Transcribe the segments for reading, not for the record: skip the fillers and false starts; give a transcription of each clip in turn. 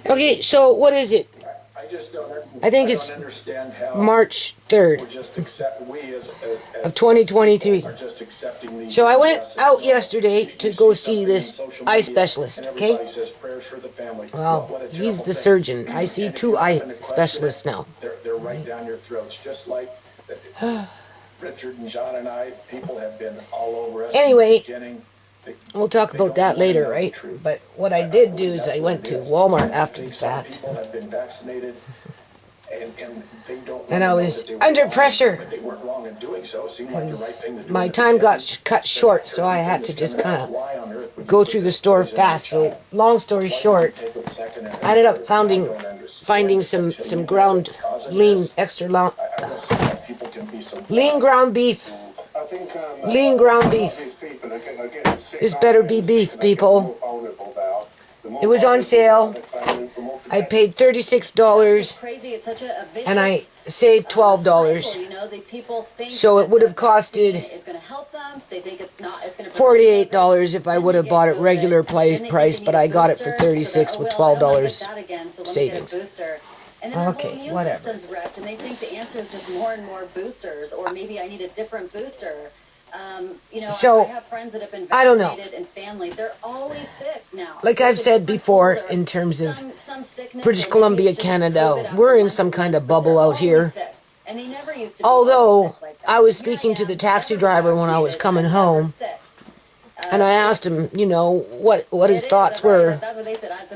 Okay, so what is it? I just don't. I think it's understand how March 3rd of 2023. So I went out yesterday to go see this eye specialist, okay? Well, he's the surgeon. I see 2 eye specialists now. They're right down your throats, just like Richard and John and I. People have been all over us. Anyway, we'll talk about that later, right? But what I did do is I went to Walmart after the fact. And I was under pressure because my time got cut short, so I had to just kind of go through the store fast. So long story short, I ended up finding some ground lean, extra long, lean ground beef. Lean ground beef. This better be beef, people. It was on sale. I paid $36 and I saved $12. So it would have costed $48 if I would have bought it regular price, but I got it for $36 with $12 savings. Okay, whatever. And they think the answer is just more and more boosters, or maybe I need a different booster. So, I have friends that have been vaccinated and family. They're always sick now. Like I've said before, in terms of British Columbia, Canada, we're in some kind of bubble out here. Although, I was speaking to the taxi driver when I was coming home, and I asked him, what his thoughts were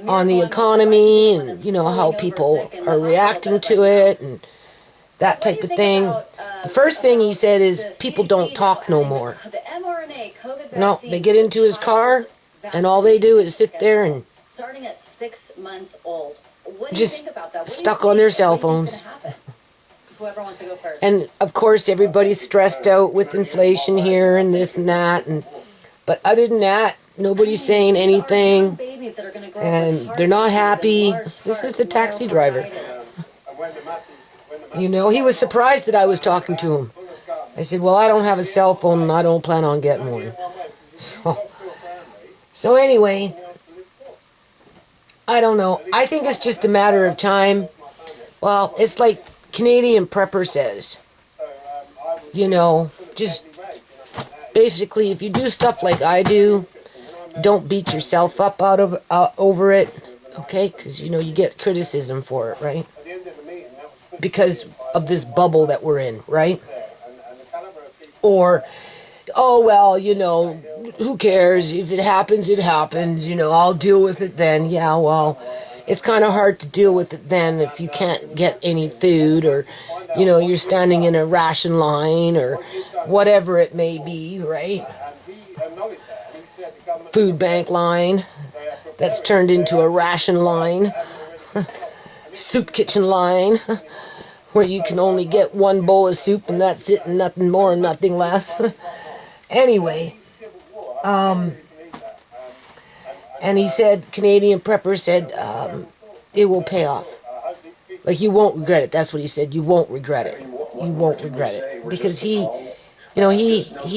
on the economy and, how people are reacting to it and that type of thing. The first thing he said is people don't talk no more. No, they get into his car and all they do is sit there and starting at 6 months old. Just stuck on their cell phones. Whoever wants to go first. And of course everybody's stressed out with inflation here and this and that, but other than that, nobody's saying anything and they're not happy. This is the taxi driver. He was surprised that I was talking to him. I said, well, I don't have a cell phone and I don't plan on getting one. So anyway, I don't know. I think it's just a matter of time. Well, it's like Canadian Prepper says. Just basically, if you do stuff like I do, don't beat yourself up over it, okay? Because, you get criticism for it, right? Because of this bubble that we're in, right? Or, oh, well, who cares? If it happens, it happens. I'll deal with it then. Yeah, well, it's kind of hard to deal with it then if you can't get any food or, you're standing in a ration line or whatever it may be, right? Food bank line that's turned into a ration line. Soup kitchen line where you can only get one bowl of soup and that's it and nothing more and nothing less. Anyway, and he said, Canadian Prepper said, it will pay off. Like, you won't regret it. That's what he said. You won't regret it. You won't regret it. Because he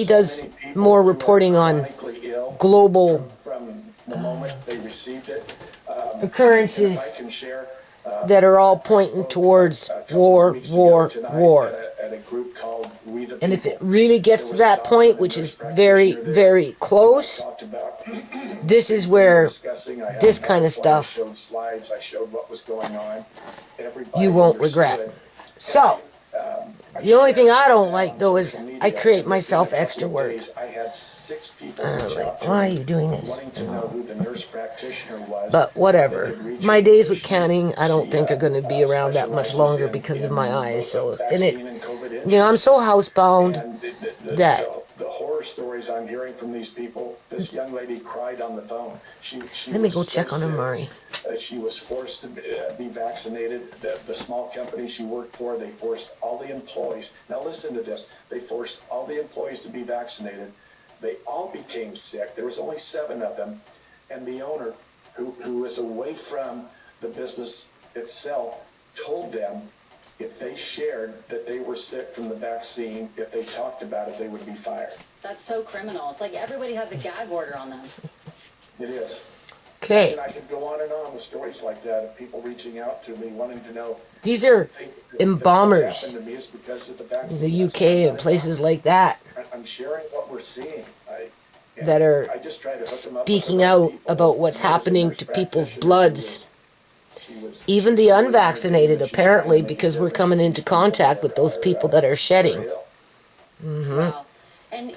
does more reporting on global occurrences that are all pointing towards war. And if it really gets to that point, which is very, very close, this is where this kind of stuff you won't regret. So, the only thing I don't like, though, is I create myself extra work. Why are you doing this? But whatever. My days with canning, I don't think are going to be around that much longer because of my eyes. So, I'm so housebound that the horror stories I'm hearing from these people. This young lady cried on the phone. Let me go check on her, Murray. She was forced to be vaccinated. The small company she worked for, they forced all the employees. Now listen to this. They forced all the employees to be vaccinated. They all became sick. There was only 7 of them. And the owner, who was away from the business itself, told them if they shared that they were sick from the vaccine, if they talked about it, they would be fired. That's so criminal. It's like everybody has a gag order on them. It is. Okay. And I could go on and on with stories like that of people reaching out to me wanting to know. These are think that embalmers what's happened to me is because of the in vaccine. the That's UK not and places like that I'm sharing what we're seeing. that are I just try to hook them up with speaking the right out people. about what's There's a happening nurse to people's practitioner bloods. Even the unvaccinated, apparently, because we're coming into contact with those people that are shedding. Wow. And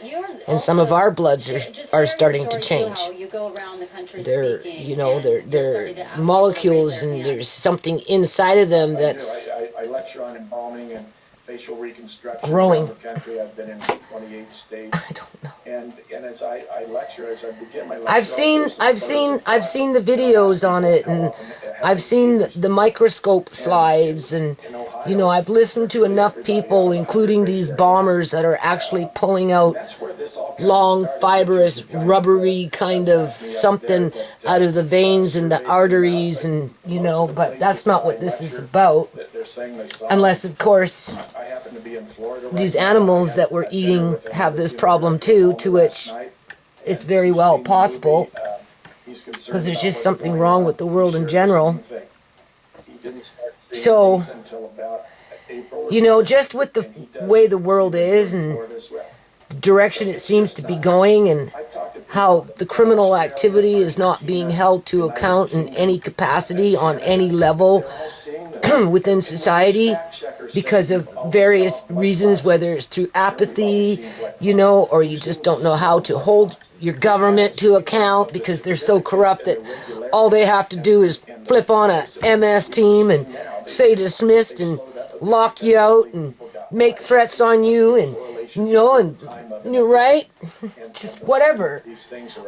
And some of our bloods are starting to change. How you go around the country They're, speaking, you know, and they're starting to ask people to molecules, raise their and hand. there's something inside of them I that's do. I lecture on embalming and facial reconstruction Growing. around the country. I've been in 28 states. I don't know. And as I lecture, as I begin my lecture, I've seen the videos on it, and I've seen the microscope slides, and you know, I've listened to enough people, including these bombers, that are actually pulling out long, fibrous, rubbery kind of something out of the veins and the arteries, and you know, but that's not what this is about. Unless, of course, these animals that we're eating have this problem too, to which it's very well possible, because there's just something wrong with the world in general. So, you know, just with the way the world is and the direction it seems to be going, and how the criminal activity is not being held to account in any capacity on any level within society because of various reasons, whether it's through apathy, you know, or you just don't know how to hold your government to account because they're so corrupt that all they have to do is flip on a MS team and say dismissed and lock you out and make threats on you, and you know, and you're right, just whatever.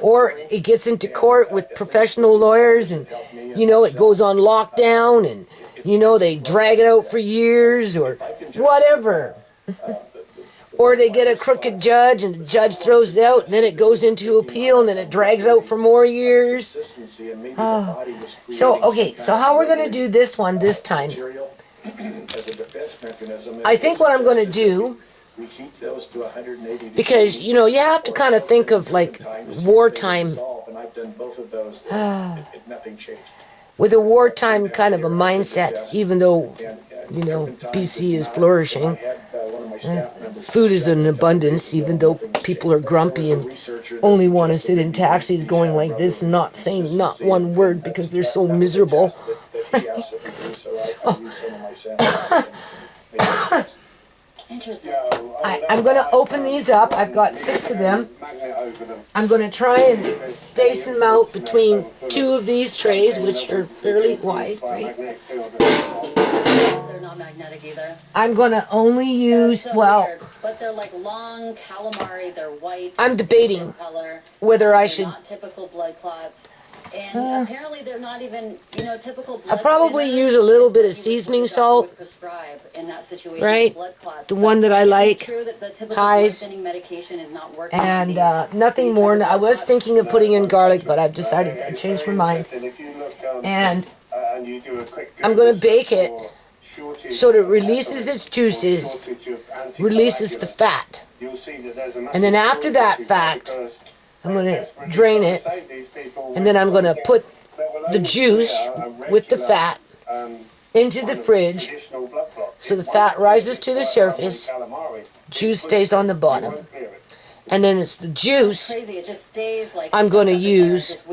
Or it gets into court with professional lawyers, and you know, it goes on lockdown, and you know, they drag it out for years or whatever. Or they get a crooked judge, and the judge throws it out, and then it goes into appeal, and then it drags out for more years. Oh. So, okay, so how we're going to do this one this time? I think what I'm going to do, because, you know, you have to kind of think of like wartime, with a wartime kind of a mindset, even though, you know, BC is flourishing. Food is in abundance, even though people are grumpy and only want to sit in taxis going like this and not saying not one word because they're so miserable. Interesting. I'm going to open these up. I've got 6 of them. I'm going to try and space them out between 2 of these trays, which are fairly wide, right? They're not magnetic either. I'm going to only use, So well, weird. But they're like long calamari. They're white. I'm debating color. whether I They're should. not typical blood clots. And apparently they're not even, you know, typical blood I'll probably thinners use a little is bit what of you would seasoning doctor salt. would prescribe in that situation, Right? blood clots. The But one that I is it like, true that the typical Highs. blood thinning medication is not working And on nothing these more. type of I blood was clots? thinking of putting in garlic, but I've decided I changed my mind. And I'm going to bake it so that it releases its juices, releases the fat. And then after that fat, I'm going to drain it, and then I'm going to put the juice with the fat into the fridge so the fat rises to the surface, juice stays on the bottom. And then it's the juice Crazy, it just stays like I'm gonna stuck up in there. use It's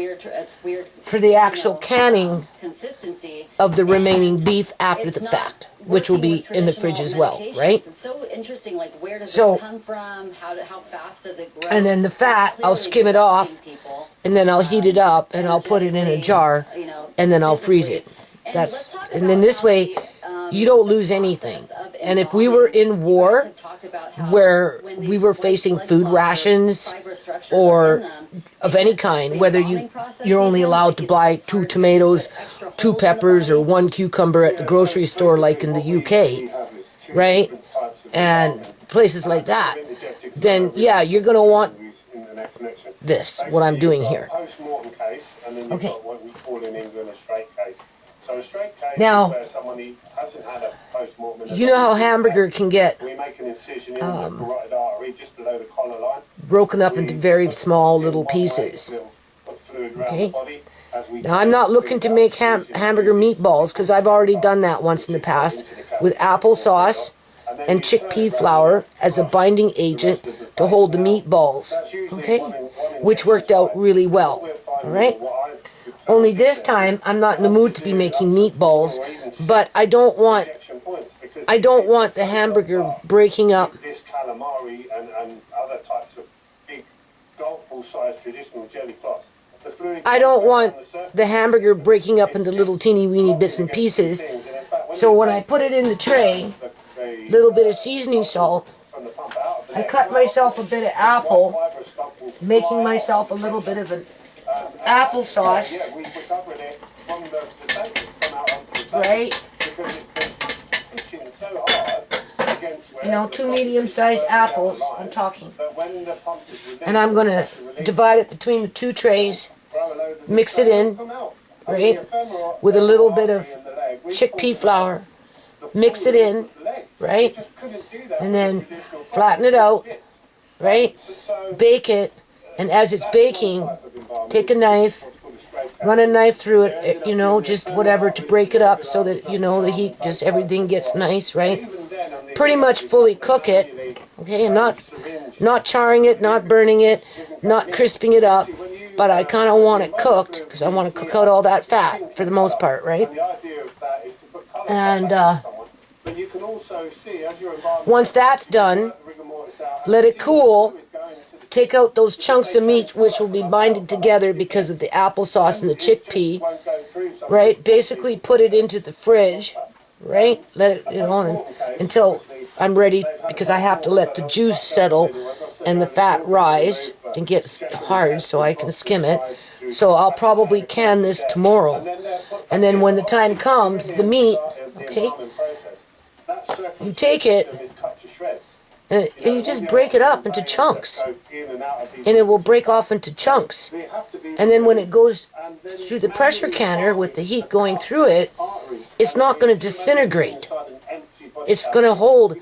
weird for the actual canning consistency of the remaining And beef after it's the not fat, which will be working with in the fridge as well, traditional right? medications. It's so interesting, like where does So- it come from? How fast does it grow? And then the fat, It's I'll clearly skim it off, affecting people, and then I'll heat it up, and I'll put it in a energetically, jar, you know, and then I'll freeze physically. it. Let's talk And then about this how way, you don't the lose process anything. of And if we were in embalming, war, you guys have talked about how where when we these were white facing blood food clots or rations fibrous structures or are in them, of it any can- kind, the whether embalming process you're only even, allowed like, to it's buy hard 2 to tomatoes, put extra 2 holes in the peppers, or body. 1 cucumber at the grocery store like in the UK, right? And places like that, then yeah, you're going to want this, what I'm doing here. Okay. Now, you know how hamburger can get broken up into very small little pieces, okay? Now, I'm not looking to make hamburger meatballs because I've already done that once in the past with applesauce and chickpea flour as a binding agent to hold the meatballs, okay? Which worked out really well, all right? Only this time, I'm not in the mood to be making meatballs, but I don't want the hamburger breaking up. This calamari and other types of big golf ball sized traditional jelly cloths. I don't want the hamburger breaking up into little teeny weeny bits and pieces. So when I put it in the tray, little bit of seasoning salt, I cut myself a bit of apple, making myself a little bit of an applesauce, right? You know, 2 medium-sized apples, I'm talking. And I'm going to divide it between the 2 trays, mix it in, right, with a little bit of chickpea flour, mix it in, right, and then flatten it out, right, bake it, and as it's baking, take a knife, run a knife through it, you know, just whatever to break it up so that, you know, the heat, just everything gets nice, right? Pretty much fully cook it, okay? I'm not charring it, not burning it, not crisping it up, but I kind of want it cooked because I want to cook out all that fat for the most part, right? And once that's done, let it cool. Take out those chunks of meat which will be binded together because of the applesauce and the chickpea, right? Basically put it into the fridge, right? Let it, you know, until I'm ready, because I have to let the juice settle and the fat rise and get hard so I can skim it. So I'll probably can this tomorrow. And then when the time comes, the meat, okay, you take it and you just break it up into chunks. And it will break off into chunks. And then when it goes through the pressure canner with the heat going through it, it's not going to disintegrate. It's going to hold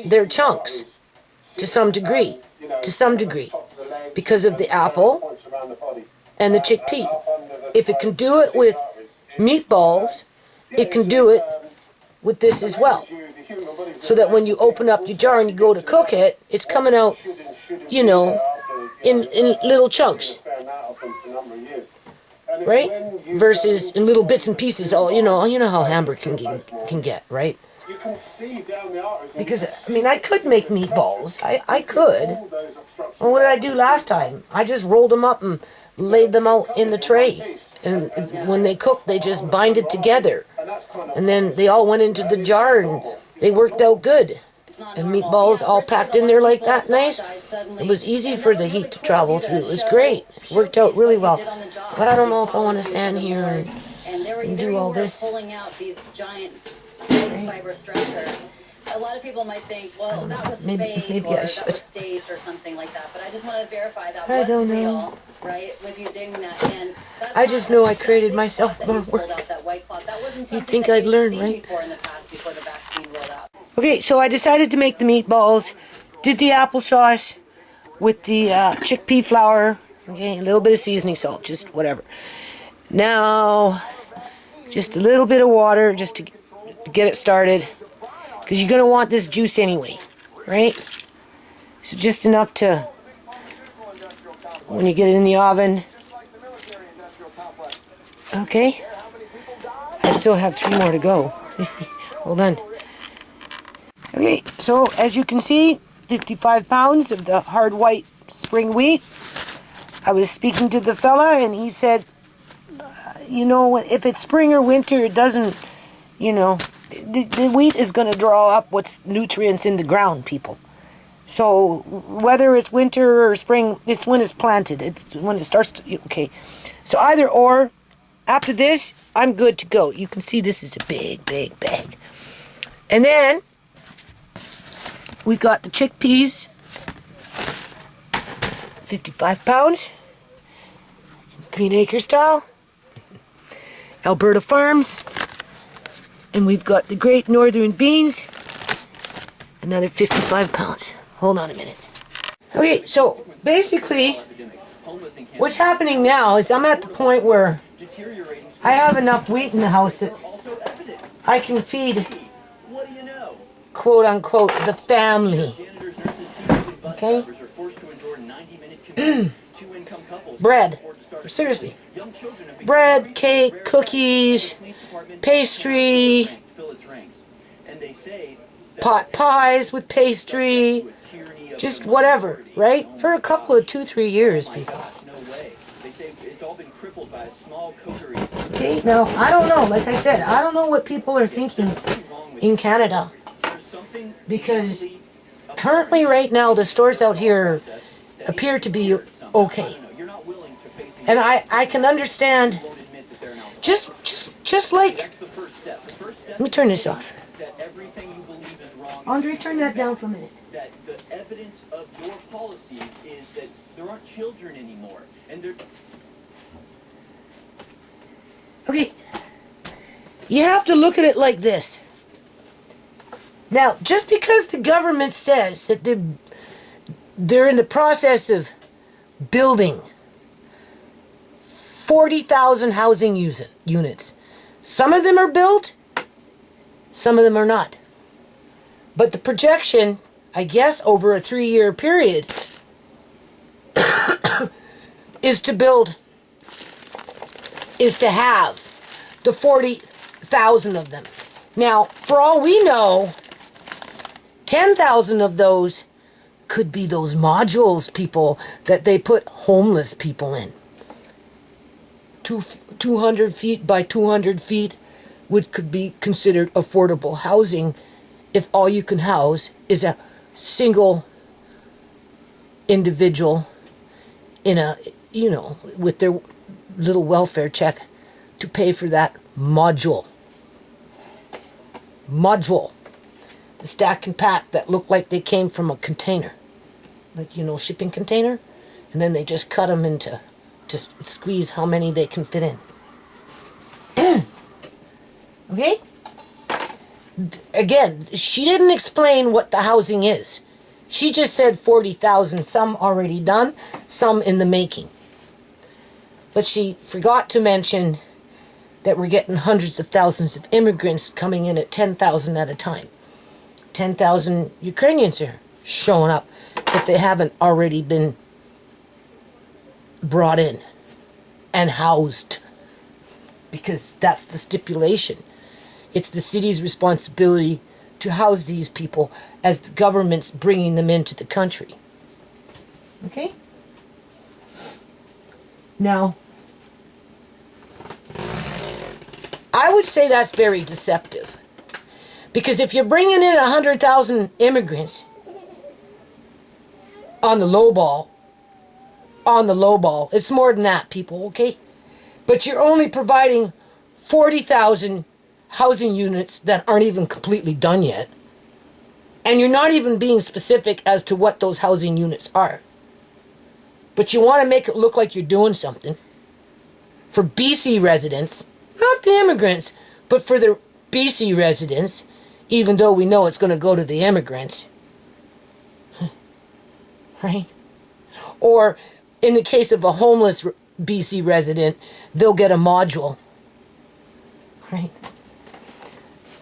their chunks to some degree, because of the apple and the chickpea. If it can do it with meatballs, it can do it with this as well. So that when you open up your jar and you go to cook it, it's coming out, you know, in little chunks, right? Versus in little bits and pieces. Oh, you know how hamburger can get, right? Because I mean, I could make meatballs. I could. Well, what did I do last time? I just rolled them up and laid them out in the tray, and when they cooked, they just binded together, and then they all went into the jar and they worked out good. And meatballs all packed in there like that, nice. It was easy for the heat to travel through. It was great. It worked out really well. But I don't know if I want to stand here and do all this. Pulling out these giant fiber stretchers. A lot of people might think, well, that was fake or that was staged or something like that. But I just want to verify that was real, right? With you doing that, and I just know I created myself more work. You'd think I'd learn, right? Okay, so I decided to make the meatballs. Did the applesauce with the chickpea flour. Okay, a little bit of seasoning salt, just whatever. Now, just a little bit of water just to get it started. Because you're going to want this juice anyway, right? So just enough to, when you get it in the oven. Okay. I still have 3 more to go. Hold on. Okay, so as you can see, 55 pounds of the hard white spring wheat. I was speaking to the fella and he said, you know, if it's spring or winter, it doesn't, you know, the wheat is going to draw up what's nutrients in the ground, people. So whether it's winter or spring, it's when it's planted. It's when it starts to, okay. So either or, after this, I'm good to go. You can see this is a big, big bag. And then we've got the chickpeas, 55 pounds, Green Acre style, Alberta Farms. And we've got the Great Northern Beans, another 55 pounds. Hold on a minute. Okay, so basically, what's happening now is I'm at the point where deteriorating. I have enough wheat in the house that Are also evident. I can feed, What do you know? quote unquote, the family. Janitors, nurses, teachers, and bus Okay. drivers are forced to endure 90-minute commute. Two-income couples Bread. afford to start Seriously. Young children have become Bread, increasingly cake, rare cookies, the police department pastry, cannot fill its ranks. And they say that pot pies with pastry, to a tyranny of just the whatever, minority. right? Oh For my a couple of gosh. 2-3 years, Oh my people. gosh, no way. They say it's all been crippled by a small coterie. Okay, now, I don't know, like I said, I don't know what people are thinking in Canada. There's something Because innately currently, right now, the stores out here that appear to be needs to be somehow. I okay. don't know, you're not willing to face And I can understand, won't admit that they're an alcoholic. just like, That's the first step. The first step let me turn this off. that everything you believe is wrong. Andre, turn that down for a minute. That the evidence of your policies is that there aren't children anymore. And they're Okay, you have to look at it like this. Now, just because the government says that they're in the process of building 40,000 housing units, some of them are built, some of them are not. But the projection, I guess, over a 3-year period is to have the 40,000 of them. Now, for all we know, 10,000 of those could be those modules, people, that they put homeless people in. 200 feet by 200 feet could be considered affordable housing if all you can house is a single individual in a, with their little welfare check to pay for that module. The stack and pack that look like they came from a container. Like, shipping container. And then they just cut them into, just squeeze how many they can fit in. Okay? Again, she didn't explain what the housing is. She just said 40,000, some already done, some in the making. But she forgot to mention that we're getting hundreds of thousands of immigrants coming in at 10,000 at a time. 10,000 Ukrainians are showing up if they haven't already been brought in and housed. Because that's the stipulation. It's the city's responsibility to house these people as the government's bringing them into the country. Okay? Now, I would say that's very deceptive. Because if you're bringing in 100,000 immigrants on the low ball, it's more than that, people, okay? But you're only providing 40,000 housing units that aren't even completely done yet. And you're not even being specific as to what those housing units are. But you want to make it look like you're doing something. For BC residents, not the immigrants, but for the BC residents, even though we know it's going to go to the immigrants. Right? Or in the case of a homeless BC resident, they'll get a module. Right?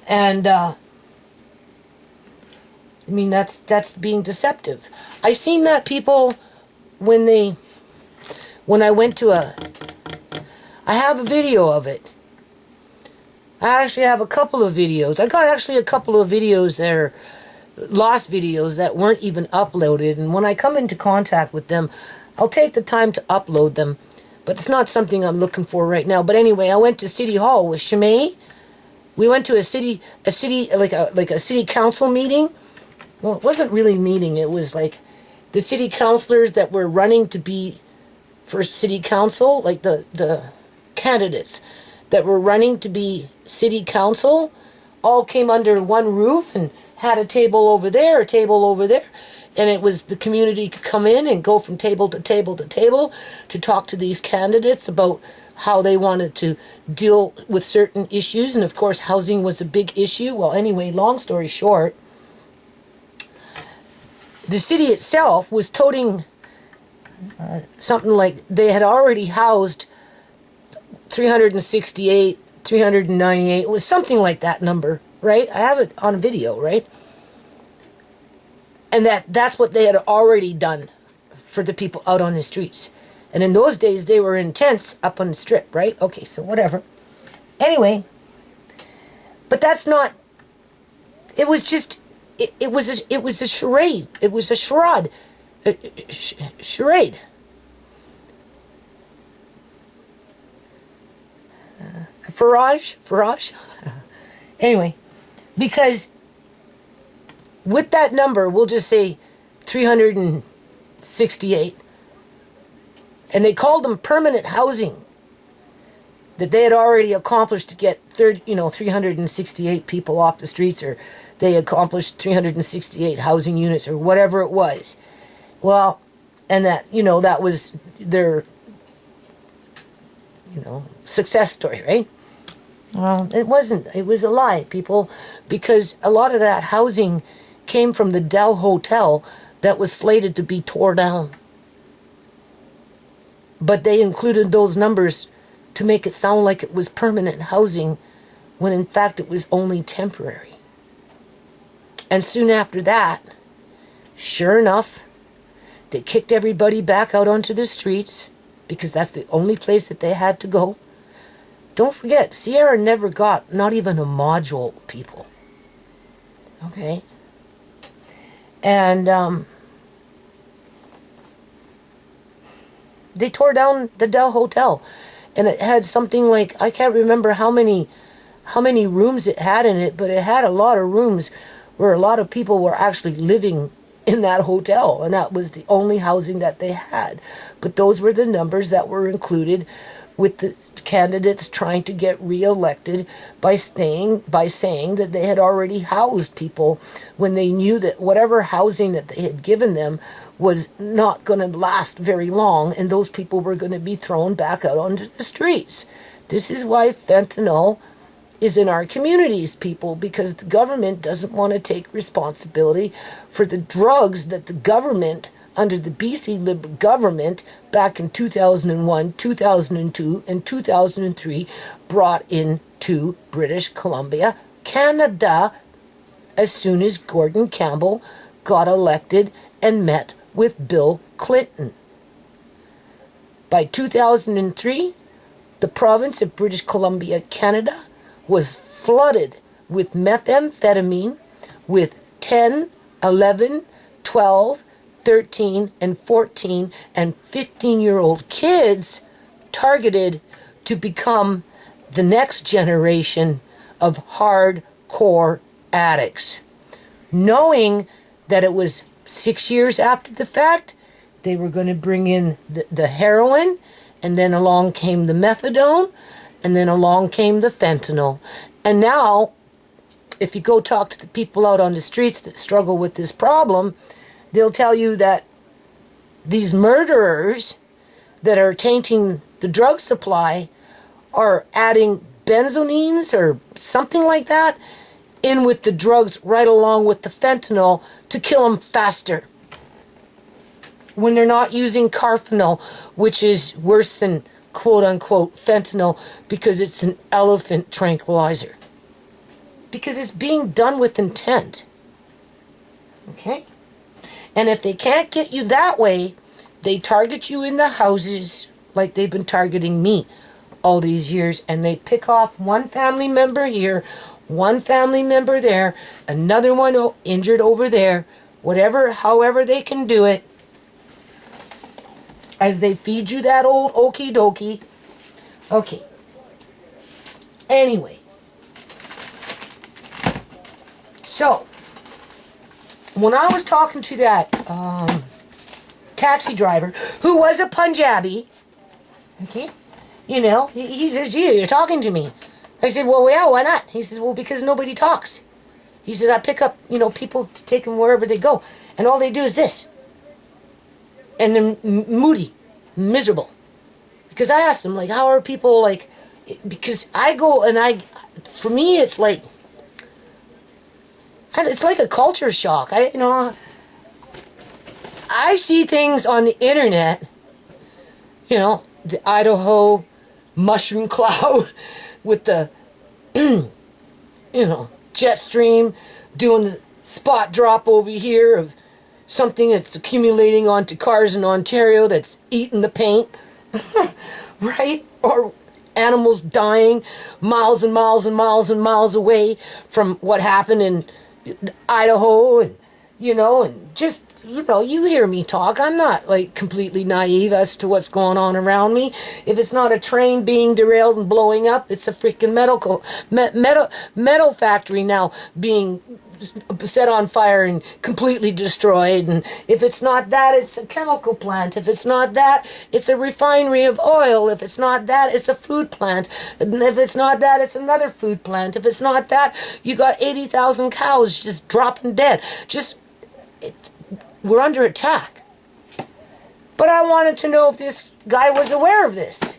And, that's being deceptive. I seen that, people, when I went to I have a video of it. I actually have a couple of videos. I got actually a couple of videos that are lost videos that weren't even uploaded. And when I come into contact with them, I'll take the time to upload them. But it's not something I'm looking for right now. But anyway, I went to City Hall with Shimei. We went to a city council meeting. Well, it wasn't really a meeting. It was like the city councilors that were running to be for city council, like the candidates that were running to be city council, all came under one roof and had a table over there, a table over there. And it was the community could come in and go from table to table to table to talk to these candidates about how they wanted to deal with certain issues. And of course, housing was a big issue. Well, anyway, long story short, the city itself was toting something like they had already housed 368, 398. It was something like that number, right? I have it on video, right? And that's what they had already done for the people out on the streets. And in those days, they were in tents up on the strip, right? Okay, so whatever. Anyway, but that's not, it was just, it was a charade. It was a charade. Charade. Farage? Anyway, because with that number, we'll just say 368, and they called them permanent housing, that they had already accomplished to get 368 people off the streets, or they accomplished 368 housing units, or whatever it was. Well, and that, that was their, success story, right? Well, it wasn't. It was a lie, people, because a lot of that housing came from the Dell Hotel that was slated to be tore down. But they included those numbers to make it sound like it was permanent housing, when in fact it was only temporary. And soon after that, sure enough, they kicked everybody back out onto the streets, because that's the only place that they had to go. Don't forget, Sierra never got not even a module, people. Okay? And they tore down the Dell Hotel. And it had something like, I can't remember how many rooms it had in it, but it had a lot of rooms where a lot of people were actually living in that hotel, and that was the only housing that they had. But those were the numbers that were included with the candidates trying to get re-elected by saying that they had already housed people, when they knew that whatever housing that they had given them was not going to last very long, and those people were going to be thrown back out onto the streets. This is why fentanyl is in our communities, people, because the government doesn't want to take responsibility for the drugs that the government, under the BC Liberal government, back in 2001, 2002, and 2003, brought into British Columbia, Canada, as soon as Gordon Campbell got elected and met with Bill Clinton. By 2003, the province of British Columbia, Canada, was flooded with methamphetamine, with 10, 11, 12, 13, and 14, and 15-year-old kids targeted to become the next generation of hardcore addicts. Knowing that it was 6 years after the fact, they were going to bring in the heroin, and then along came the methadone, and then along came the fentanyl. And now, if you go talk to the people out on the streets that struggle with this problem, they'll tell you that these murderers that are tainting the drug supply are adding benzonines or something like that in with the drugs right along with the fentanyl to kill them faster, when they're not using carfenol, which is worse than quote-unquote fentanyl, because it's an elephant tranquilizer. Because it's being done with intent. Okay? And if they can't get you that way, they target you in the houses like they've been targeting me all these years, and they pick off one family member here, one family member there, another one injured over there, whatever, however they can do it, as they feed you that old okie dokie. Okay. Anyway. So, when I was talking to that taxi driver, who was a Punjabi, okay, he says, gee, you're talking to me. I said, well, yeah, why not? He says, well, because nobody talks. He says, I pick up, people to take them wherever they go, and all they do is this. And they're moody, miserable. Because I asked them, like, how are people, like, because I go and for me, it's like a culture shock. I see things on the internet, the Idaho mushroom cloud with the, jet stream doing the spot drop over here of something that's accumulating onto cars in Ontario that's eating the paint, right? Or animals dying miles and miles and miles and miles away from what happened in Idaho, and and just you hear me talk. I'm not like completely naive as to what's going on around me. If it's not a train being derailed and blowing up, it's a freaking metal factory now being set on fire and completely destroyed. And if it's not that, it's a chemical plant. If it's not that, it's a refinery of oil. If it's not that, it's a food plant. And if it's not that, it's another food plant. If it's not that, you got 80,000 cows just dropping dead. We're under attack. But I wanted to know if this guy was aware of this.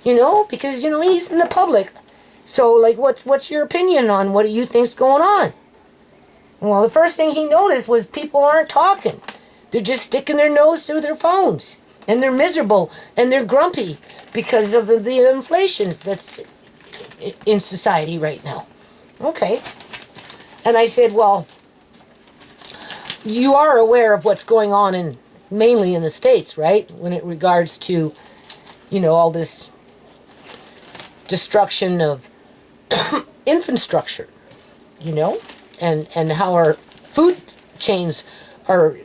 Because he's in the public. So like what's your opinion on what do you think's going on? Well, the first thing he noticed was people aren't talking. They're just sticking their nose through their phones. And they're miserable. And they're grumpy because of the inflation that's in society right now. Okay. And I said, well, you are aware of what's going on mainly in the States, right? When it regards to, all this destruction of infrastructure, and how our food chains are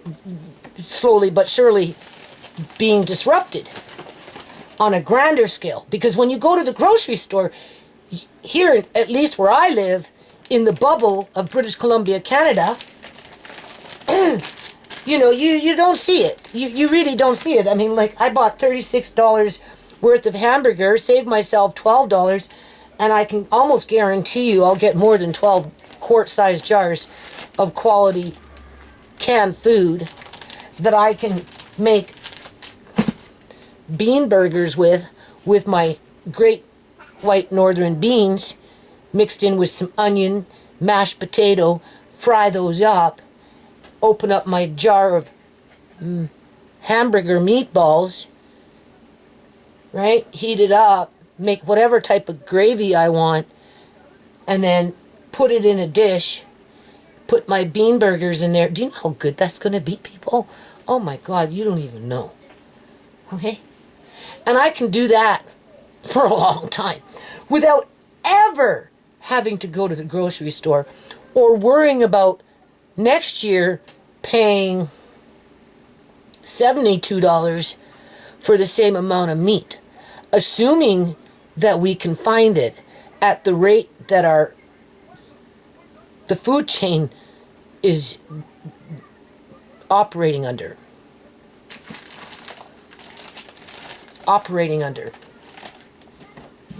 slowly but surely being disrupted on a grander scale. Because when you go to the grocery store, here, at least where I live, in the bubble of British Columbia, Canada, you don't see it. You really don't see it. I mean, like, I bought $36 worth of hamburger, saved myself $12, and I can almost guarantee you I'll get more than 12 quart-sized jars of quality canned food that I can make bean burgers with my great white northern beans mixed in with some onion, mashed potato, fry those up, open up my jar of hamburger meatballs, right? Heat it up, make whatever type of gravy I want, and then put it in a dish, put my bean burgers in there. Do you know how good that's going to be, people? Oh my God, you don't even know. Okay? And I can do that for a long time without ever having to go to the grocery store or worrying about next year paying $72 for the same amount of meat, assuming that we can find it at the rate that the food chain is operating under.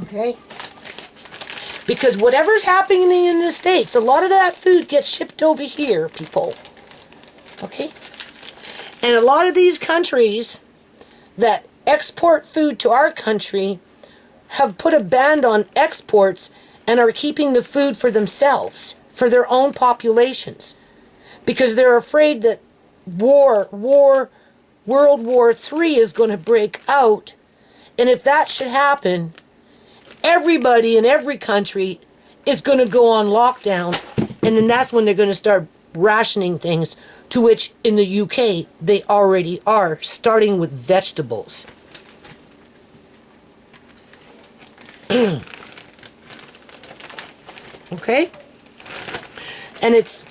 Okay? Because whatever's happening in the States, a lot of that food gets shipped over here, people. Okay? And a lot of these countries that export food to our country have put a ban on exports and are keeping the food for themselves, for their own populations. Because they're afraid that World War III is going to break out. And if that should happen, everybody in every country is going to go on lockdown. And then that's when they're going to start rationing things, to which in the UK they already are, starting with vegetables. Okay? And it's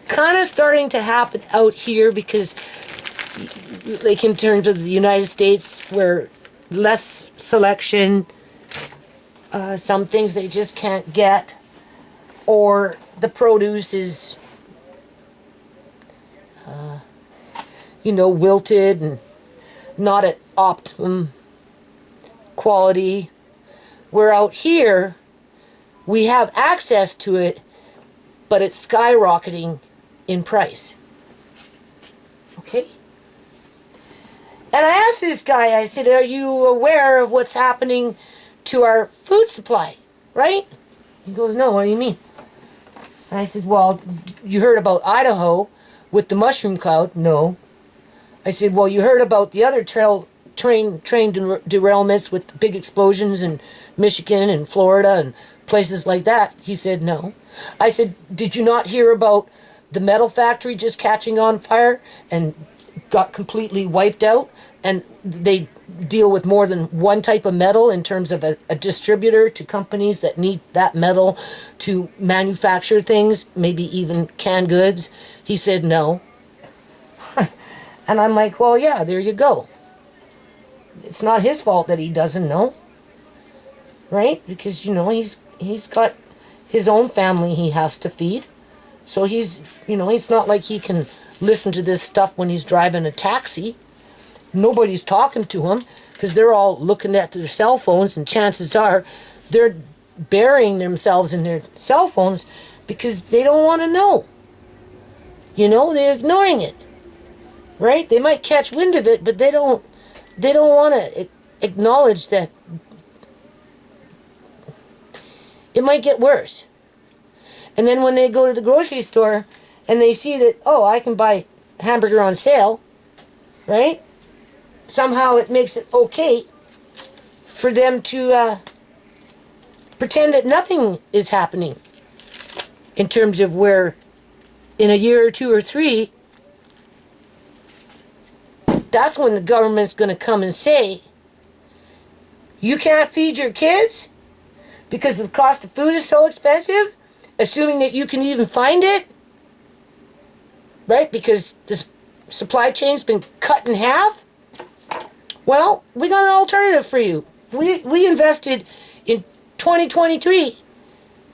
kind of starting to happen out here because, like in terms of the United States, where less selection, some things they just can't get, or the produce is, wilted and not at optimum quality. Where out here, we have access to it, but it's skyrocketing in price. Okay? And I asked this guy, I said, are you aware of what's happening to our food supply? Right? He goes, no, what do you mean? And I said, well, you heard about Idaho with the mushroom cloud? No. I said, well, you heard about the other train derailments with big explosions in Michigan and Florida and places like that? He said no. I said, did you not hear about the metal factory just catching on fire and got completely wiped out? And they deal with more than one type of metal in terms of a distributor to companies that need that metal to manufacture things, maybe even canned goods. He said no. And I'm like, well, yeah, there you go. It's not his fault that he doesn't know, right? Because, you know, he's got his own family he has to feed. So he's, you know, it's not like he can listen to this stuff when he's driving a taxi. Nobody's talking to him because they're all looking at their cell phones, and chances are they're burying themselves in their cell phones because they don't want to know. You know, they're ignoring it, right? They might catch wind of it, but they don't want to acknowledge that it might get worse. And then when they go to the grocery store and they see that, oh, I can buy hamburger on sale, right? Somehow it makes it okay for them to pretend that nothing is happening in terms of where in a year or two or three, that's when the government's going to come and say, you can't feed your kids because the cost of food is so expensive, assuming that you can even find it, right? Because the supply chain's been cut in half. Well, we got an alternative for you. We invested in 2023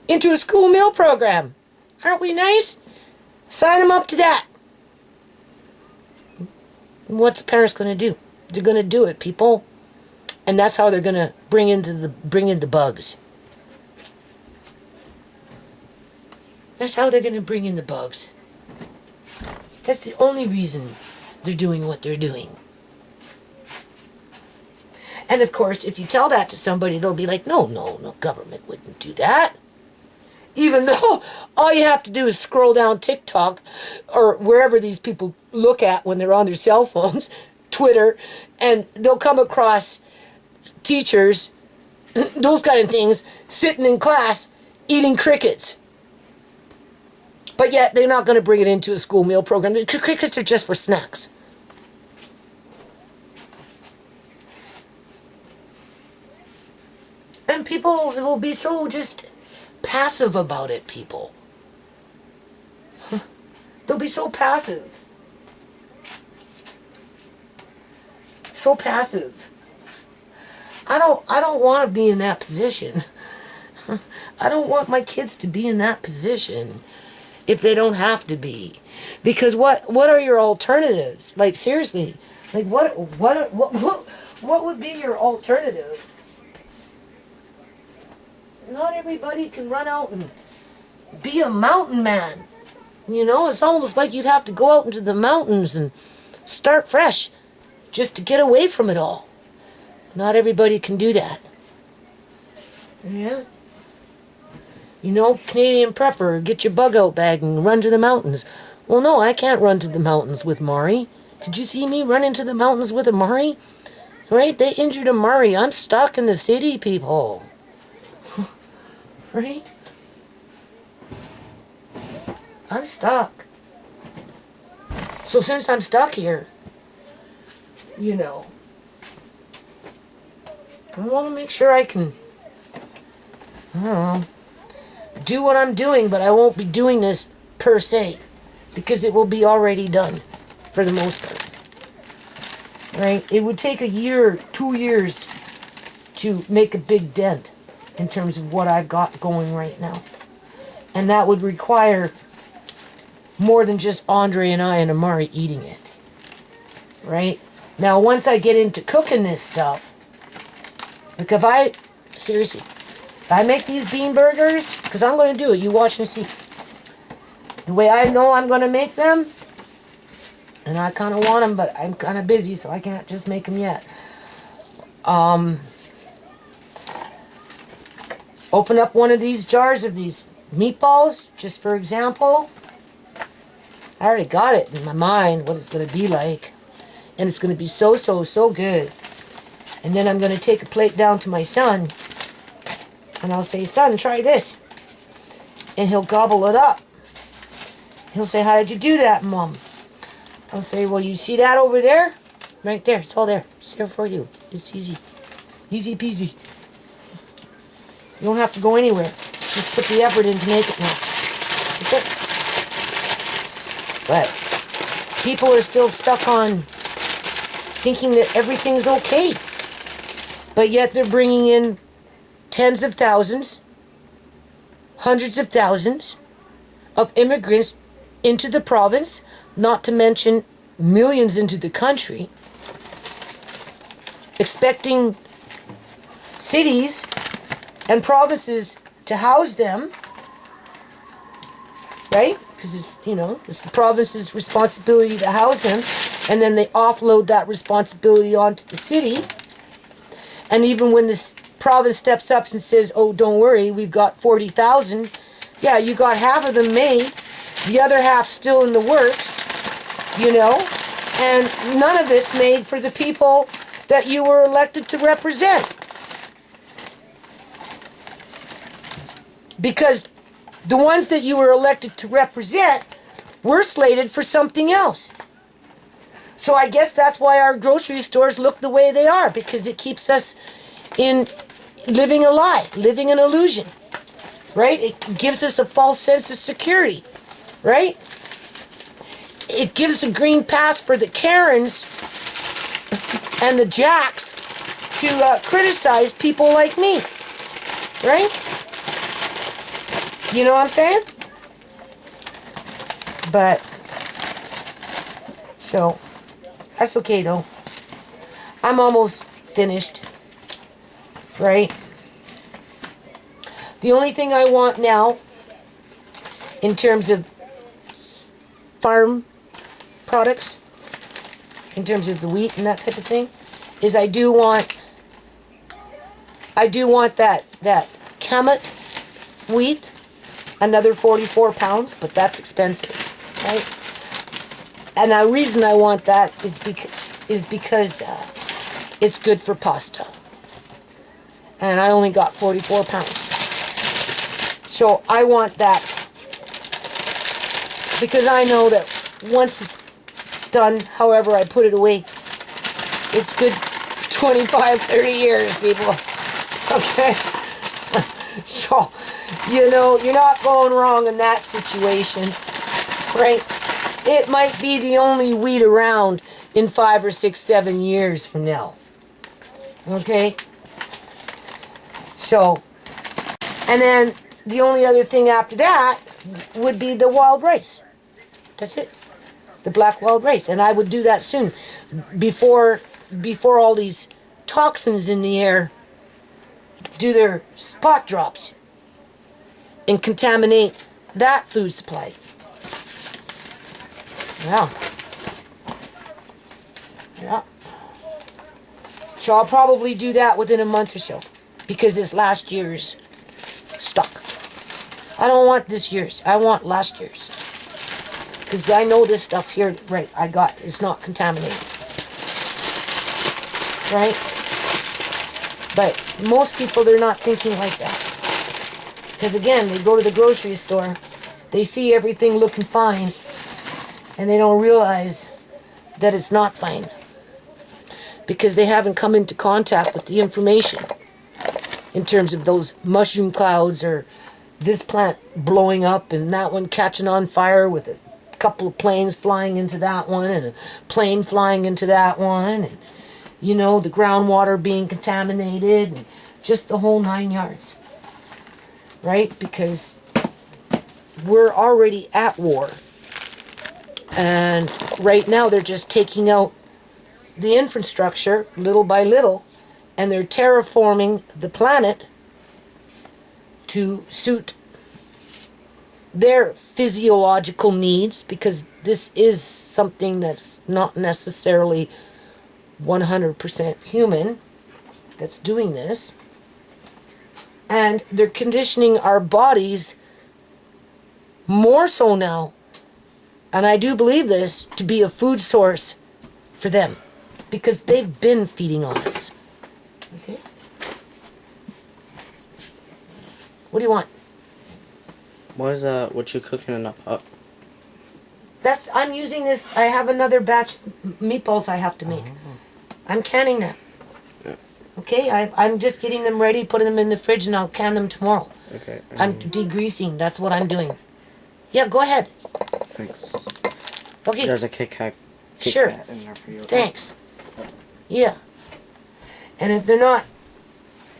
into a school meal program. Aren't we nice? Sign them up to that. What's the parents going to do? They're going to do it, people. And that's how they're going to bring in the bugs. That's how they're going to bring in the bugs. That's the only reason they're doing what they're doing. And of course, if you tell that to somebody, they'll be like, no, government wouldn't do that. Even though all you have to do is scroll down TikTok or wherever these people look at when they're on their cell phones, Twitter, and they'll come across teachers, those kind of things, sitting in class eating crickets. But yet they're not going to bring it into a school meal program. The crickets are just for snacks. And people will be so just passive about it, people. They'll be so passive. So passive. I don't want to be in that position. I don't want my kids to be in that position if they don't have to be. Because what are your alternatives? Like, seriously, like what would be your alternative? Not everybody can run out and be a mountain man. You know, it's almost like you'd have to go out into the mountains and start fresh just to get away from it all. Not everybody can do that. Yeah. You know, Canadian prepper, get your bug out bag and run to the mountains. Well, no, I can't run to the mountains with Mari. Could you see me run into the mountains with a Mari? Right? They injured a Mari. I'm stuck in the city, people. Right? I'm stuck. So since I'm stuck here, you know, I want to make sure I can, I don't know, do what I'm doing, but I won't be doing this per se, because it will be already done for the most part. Right? It would take a year, 2 years to make a big dent in terms of what I've got going right now. And that would require more than just Andre and I and Amari eating it. Right? Now, once I get into cooking this stuff, like if I make these bean burgers, because I'm going to do it, you watch and see. The way I know I'm going to make them, and I kind of want them, but I'm kind of busy, so I can't just make them yet. Open up one of these jars of these meatballs, just for example. I already got it in my mind, what it's going to be like. And it's going to be so good. And then I'm going to take a plate down to my son. And I'll say, son, try this. And he'll gobble it up. He'll say, how did you do that, Mom? I'll say, well, you see that over there? Right there. It's all there. It's there for you. It's easy. Easy peasy. You don't have to go anywhere. Just put the effort in to make it now. That's it. But people are still stuck on thinking that everything's okay. But yet they're bringing in tens of thousands, hundreds of thousands of immigrants into the province, not to mention millions into the country, expecting cities and provinces to house them, right? Because it's the province's responsibility to house them, and then they offload that responsibility onto the city. And even when this province steps up and says, oh, don't worry, we've got 40,000, yeah, you got half of them made, the other half still in the works, and none of it's made for the people that you were elected to represent. Because the ones that you were elected to represent were slated for something else. So I guess that's why our grocery stores look the way they are, because it keeps us in living a lie, living an illusion, right? It gives us a false sense of security, right? It gives a green pass for the Karens and the Jacks to criticize people like me, right? You know what I'm saying? But, so, that's okay though. I'm almost finished, right? The only thing I want now, in terms of farm products, in terms of the wheat and that type of thing, is I do want that Kamet wheat, another 44 pounds, but that's expensive, right? And the reason I want that is because it's good for pasta. And I only got 44 pounds. So I want that because I know that once it's done, however I put it away, it's good 25, 30 years, people. Okay? So, you're not going wrong in that situation, right? It might be the only wheat around in 5 or 6, 7 years from now. Okay? So, and then the only other thing after that would be the wild rice. That's it. The black wild rice. And I would do that soon. Before all these toxins in the air do their spot drops and contaminate that food supply. Yeah. Yeah. So I'll probably do that within a month or so, because it's last year's stock. I don't want this year's. I want last year's. Because I know this stuff here, right, it's not contaminated. Right? But most people, they're not thinking like that. Because again, they go to the grocery store, they see everything looking fine, and they don't realize that it's not fine. Because they haven't come into contact with the information in terms of those mushroom clouds, or this plant blowing up and that one catching on fire with a couple of planes flying into that one and a plane flying into that one, and the groundwater being contaminated, and just the whole 9 yards. Right? Because we're already at war. And right now they're just taking out the infrastructure little by little, and they're terraforming the planet to suit their physiological needs, because this is something that's not necessarily 100% human that's doing this. And they're conditioning our bodies more so now, and I do believe this, to be a food source for them, because they've been feeding on us Okay. What do you want? What you cooking in a pot? I'm using this. I have another batch meatballs I have to make. I'm canning them. Yeah. Okay, I'm just getting them ready, putting them in the fridge, and I'll can them tomorrow. Okay. I'm degreasing. That's what I'm doing. Yeah, go ahead. Thanks. Okay. There's a Kit Kat. Sure. Kat in there for you. Thanks. Yeah. And if they're not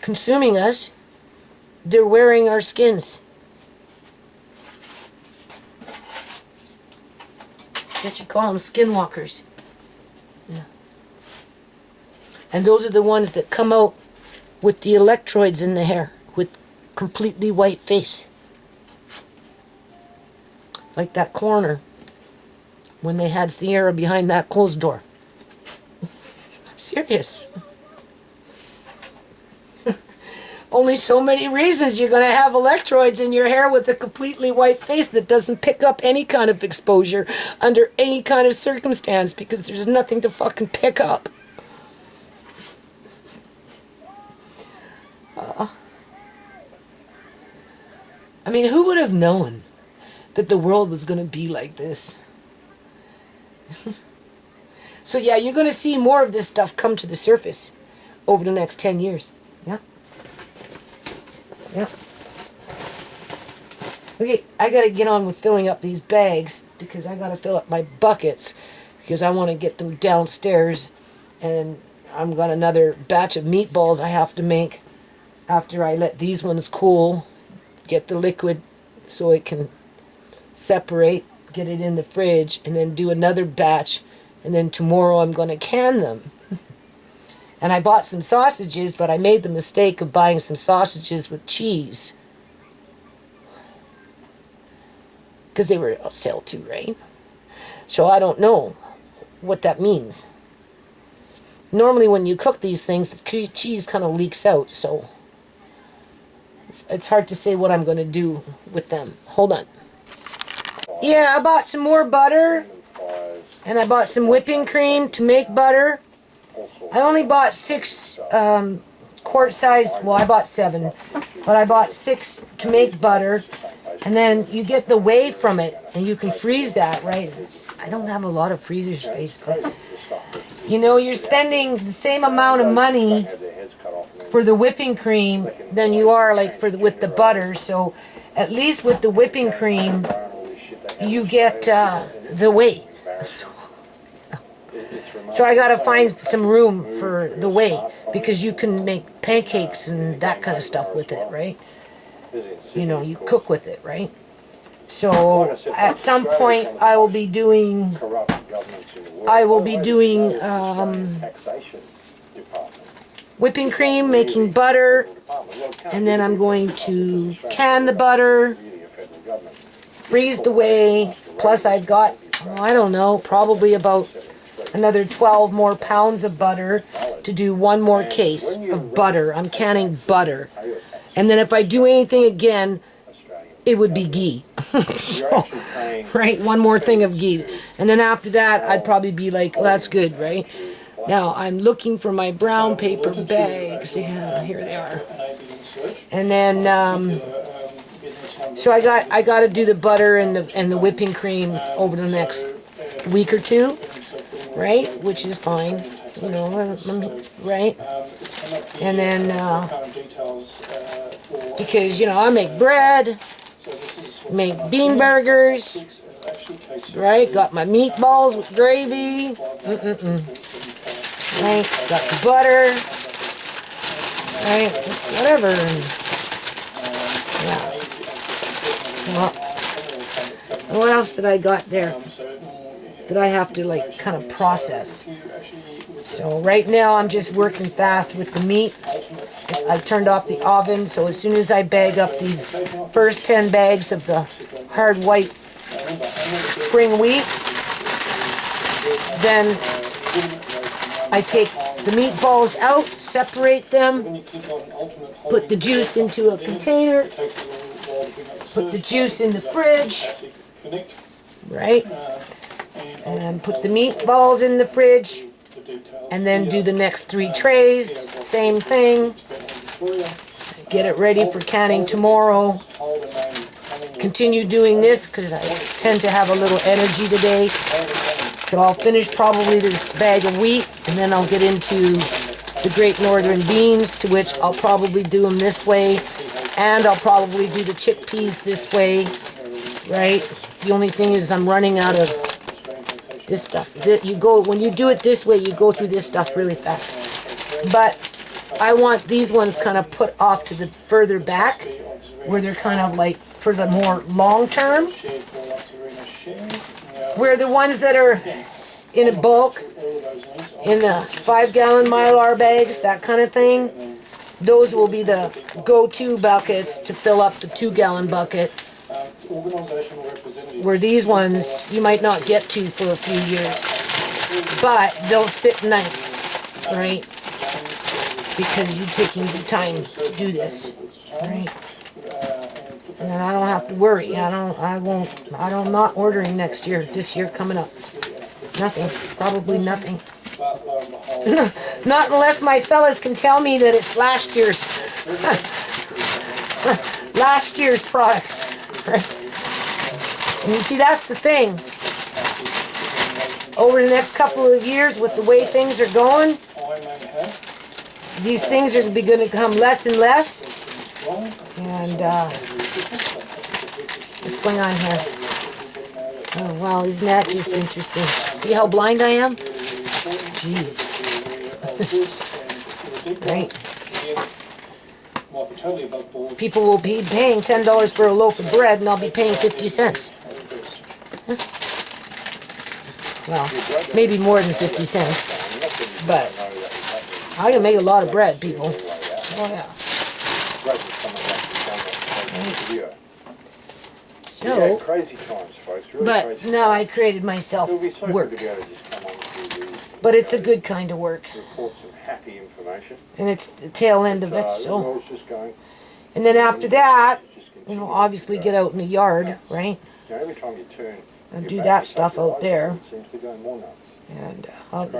consuming us, they're wearing our skins. Guess you call them skinwalkers. Yeah. And those are the ones that come out with the electrodes in the hair, with completely white face. Like that coroner, when they had Sierra behind that closed door. I'm serious. Only so many reasons you're going to have electrodes in your hair with a completely white face that doesn't pick up any kind of exposure under any kind of circumstance, because there's nothing to fucking pick up. I mean, who would have known that the world was going to be like this? So yeah, you're going to see more of this stuff come to the surface over the next 10 years. Yeah. Yeah. Okay, I gotta get on with filling up these bags because I gotta fill up my buckets because I want to get them downstairs, and I've got another batch of meatballs I have to make after I let these ones cool, get the liquid so it can separate, get it in the fridge, and then do another batch, and then tomorrow I'm going to can them. And I bought some sausages, but I made the mistake of buying some sausages with cheese. Because they were on sale too, right? So I don't know what that means. Normally when you cook these things, the cheese kind of leaks out, so it's hard to say what I'm going to do with them. Hold on. Yeah, I bought some more butter, and I bought some whipping cream to make butter. I only bought 6 quart size, well I bought 7, but I bought 6 to make butter, and then you get the whey from it, and you can freeze that, right? I don't have a lot of freezer space, but you know, you're spending the same amount of money for the whipping cream than you are like with the butter, so at least with the whipping cream, you get the whey. So I gotta find some room for the whey, because you can make pancakes and that kind of stuff with it, right? You know, you cook with it, right? So at some point I will be doing whipping cream, making butter, and then I'm going to can the butter, freeze the whey, plus I've got, I don't know, probably about another 12 more pounds of butter to do 1 more case of butter. I'm canning butter. And then if I do anything again, it would be ghee. So, right, 1 more thing of ghee. And then after that, I'd probably be like, well, that's good, right? Now, I'm looking for my brown paper bags. Yeah, here they are. And then, so I got to do the butter and the whipping cream over the next week or 2. Right, which is fine, you know, right? And then, because, you know, I make bread, make bean burgers, right? Got my meatballs with gravy, right? Got the butter, right? Just whatever. Yeah. Well, what else did I got there that I have to like kind of process? So right now I'm just working fast with the meat. I turned off the oven, so as soon as I bag up these first 10 bags of the hard white spring wheat, then I take the meatballs out, separate them, put the juice into a container, put the juice in the fridge, right? And put the meatballs in the fridge, and then do the next 3 trays, same thing. Get it ready for canning tomorrow. Continue doing this because I tend to have a little energy today. So I'll finish probably this bag of wheat, and then I'll get into the Great Northern beans, to which I'll probably do them this way, and I'll probably do the chickpeas this way, right? The only thing is I'm running out of this stuff. When you do it this way, you go through this stuff really fast. But I want these ones kind of put off to the further back, where they're kind of like for the more long term. Where the ones that are in a bulk, in the 5-gallon Mylar bags, that kind of thing, those will be the go-to buckets to fill up the 2-gallon bucket. Where these ones you might not get to for a few years, but they'll sit nice, right? Because you're taking the time to do this, right? And I don't have to worry. I'm not ordering next year. This year coming up, nothing. Probably nothing. Not unless my fellas can tell me that it's last year's product. Right? And you see, that's the thing. Over the next couple of years, with the way things are going, these things are going to become less and less. And what's going on here? Oh wow, isn't that just interesting? See how blind I am? Jeez. Right. People will be paying $10 for a loaf of bread, and I'll be paying 50 cents. Huh? Well, maybe more than 50 cents, but I can make a lot of bread, people. Oh yeah. So, Crazy times, folks. Really but crazy now I created myself It'll be so work, good to be able to just come on to TV, but it's a good kind of work, report some happy information. and it's the tail end of it. The So, world's just going, and then after that, just you continue know, to obviously go. get out in the yard, right? You know, every time you turn, And your do back that to stuff something out like there. that, it seems to go more nuts. And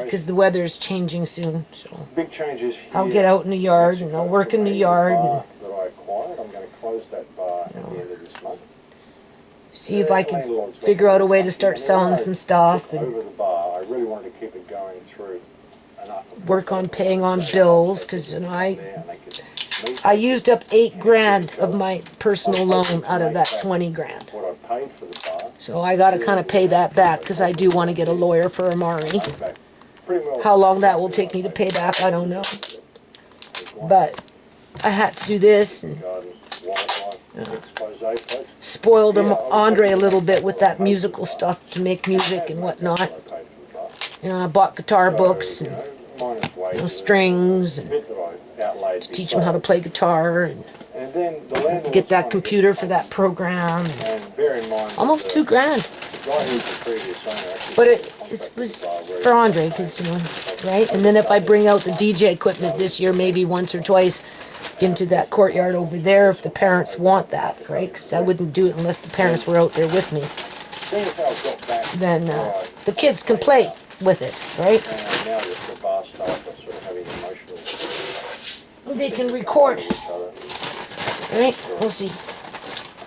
because the weather's changing soon, so Big changes here. I'll get out in the yard and I'll work in the yard and That I acquired, I'm going to close that bar at the end of this month. see if I can figure out a way to start selling some stuff and Over the bar, I really wanted to keep it going through an up. work on paying on bills, because you know There, and they could meet I used up $8,000 of my personal loan out of that $20,000. what I paid for the bar. So I got to kind of pay that back, because I do want to get a lawyer for Amari. Back pretty well. How long that will take me to pay back, I don't know. But I had to do this and Garden, wildlife, expose, folks. spoiled Andre a little bit with that musical stuff to make music and whatnot. I paid for the bar. You know, I bought guitar books and Minus wages. strings and Bit that I outlaid teach them how to play guitar and And then the landlord's get that trying to computer for that program. And bear in mind, Almost $2,000. the guy who's the previous owner actually. But it was for Andre, because, you know, right? And then if I bring out the DJ equipment this year, maybe once or twice into that courtyard over there, if the parents want that, right? Because I wouldn't do it unless the parents were out there with me. Seeing as how I got back, Then the kids can play with it, right? and now that the bar staff are sort of having emotional They can record, each other. right? We'll see.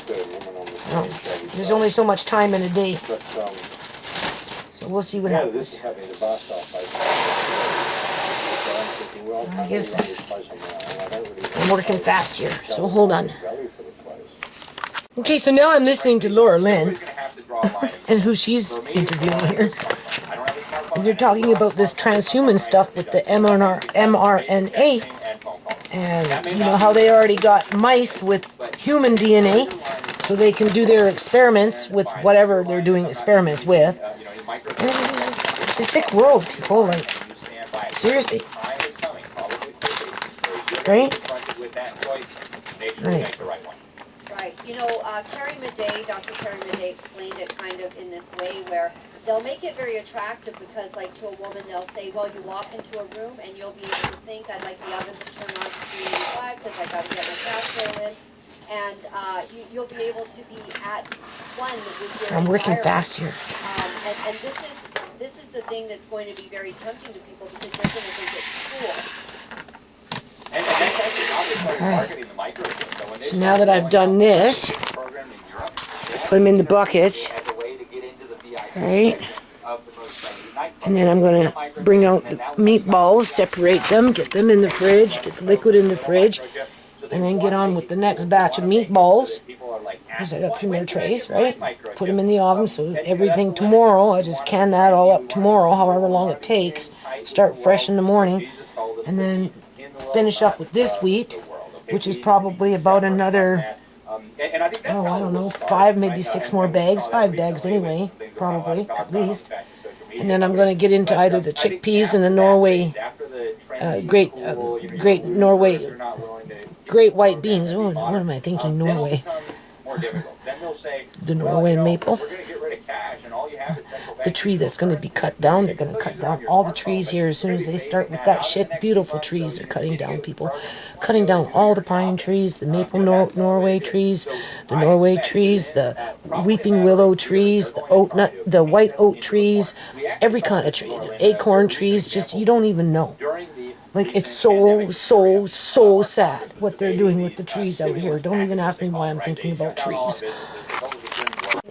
Third woman on the Oh, stage, shall we there's say. only so much time in a day, But so we'll see what now that this happens. is happening, the bar staff basically. So I'm thinking, well, I can't guess really run this place on my own. I don't really I'm working fast here, so hold on. value for the place. Okay, so now I'm listening to Laura Lynn, and who she's interviewing here. And they're talking about this transhuman stuff with the mRNA, and you know how they already got mice with human DNA, so they can do their experiments with whatever they're doing experiments with. And it's a sick world, people. Like, seriously. Right? Right. Right. You know, Carrie Madej, Dr. Carrie Madej explained it kind of in this way where they'll make it very attractive because, like, to a woman, they'll say, well, you walk into a room and you'll be able to think, I'd like the oven to turn on to 385 because I got to get my casserole in. And you'll be able to be at one with your I'm working environment. fast here. And this is this is the thing that's going to be very tempting to people because they're going to think it's cool. And that's actually how they started marketing the microgrids. So when they So now that I've done this, program in Europe, put them in the buckets, as a way to get into the VIP right? segment of the most trendy night And then I'm gonna bring out the meatballs, separate them, get them in the fridge, get the liquid in the fridge, and then get on with the next batch of meatballs. Because I got premier trays, right? Put them in the oven, so everything tomorrow, I just can that all up tomorrow, however long it takes. Start fresh in the morning, and then finish up with this wheat, which is probably about another, oh, I don't know, 5, maybe 6 more bags, 5 bags anyway, probably, at least. And then I'm going to get into either the chickpeas and the Norway, great Norway, great white beans. Oh, what am I thinking, Norway? The Norway maple. The tree that's going to be cut down, they're going to cut down all the trees here as soon as they start with that shit. Beautiful trees they're cutting down, people. Cutting down all the pine trees, the maple Norway trees, the Norway trees, the weeping willow trees, the oat nut, the white oat trees, every kind of tree. Acorn trees, just, you don't even know. Like, it's so sad what they're doing with the trees out here. Don't even ask me why I'm thinking about trees.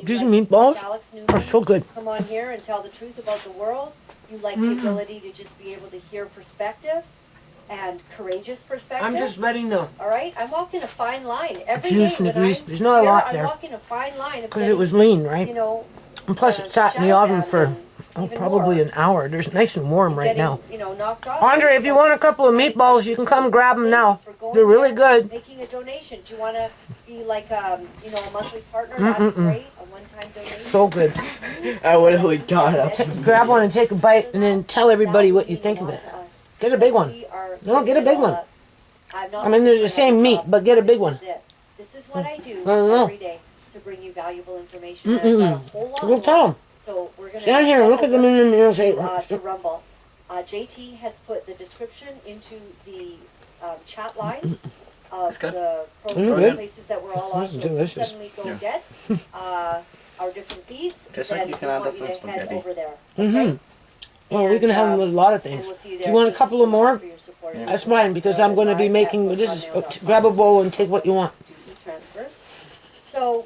These meatballs Alex Newman, are so good. come on here and tell the truth about the world. You like the ability to just be able to hear perspectives and courageous perspectives. I'm just letting know. All right, I'm walking a fine line every Juice day and the when grease. I'm There's not a here, lot I'm there. walking a fine line of Because it was lean, right? you know, And plus it sat in the oven for probably an hour. There's nice and warm right getting, now. you know, knocked off. Andre, if you want a couple of meatballs, you can come grab them now. They're really good. Making a donation. Do you want to be like, you know, a monthly partner? That'd be great. A one-time donation. So good. I would have got up. Grab one and take a bite and then tell everybody what you think of it. Get a big one. No, get a big one. I mean, they're the same meat, but get a big one. This is what I do know. every day to bring you valuable information. And I've got a whole lot Go tell them. So we're going Stand here and look at them in the mirror and say, to Rumble. JT has put the description into the chat lines of the good. places that we're all on. That's So delicious. suddenly go get our different feeds. Just then like you can we add want us you on to head spaghetti. over there. Okay? Well, we can have them with a lot of And things. we'll see you Do there. you want a Thank couple so of more? much for your support. That's fine, because I'm going to be making, this is, grab a bowl and take what you want. Do e-transfers. So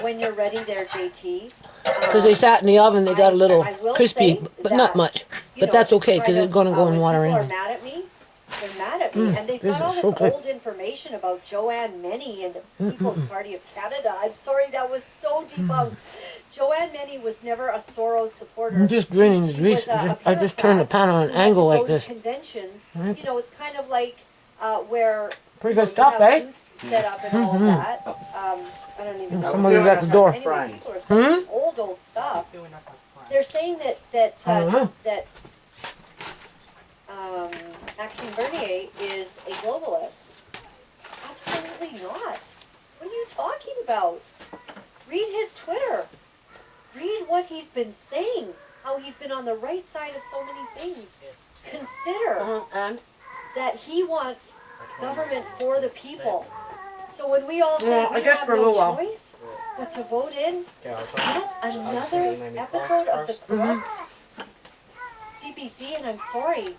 when you're ready there, JT. Because they sat in the oven, they got a little I will crispy, say but not that, much. you But know, that's okay, because kind it's going to of, go in when water people are anyway. mad at me, they're mad at me, and they've this got all is this so good. old information about Joanne Meny and the People's Party of Canada. I'm sorry, that was so debunked. Joanne Meny was never a Soros supporter. I'm just grinning. She was I just turned the pan on an who had angle to like go to this. Conventions. Right. You know, it's kind of like where Pretty you know, good stuff, you have eh? booths set up and all of that. I don't even know. Somebody's at the door. Anyway, people are saying old stuff. They're saying that I don't know. Maxime Bernier is a globalist. Absolutely not. What are you talking about? Read his Twitter. Read what he's been saying. How he's been on the right side of so many things. Consider that he wants government for the people. So when we all say Yeah, I we guess have for a little no while. choice but to vote in yet another episode of the corrupt CPC, and I'm sorry,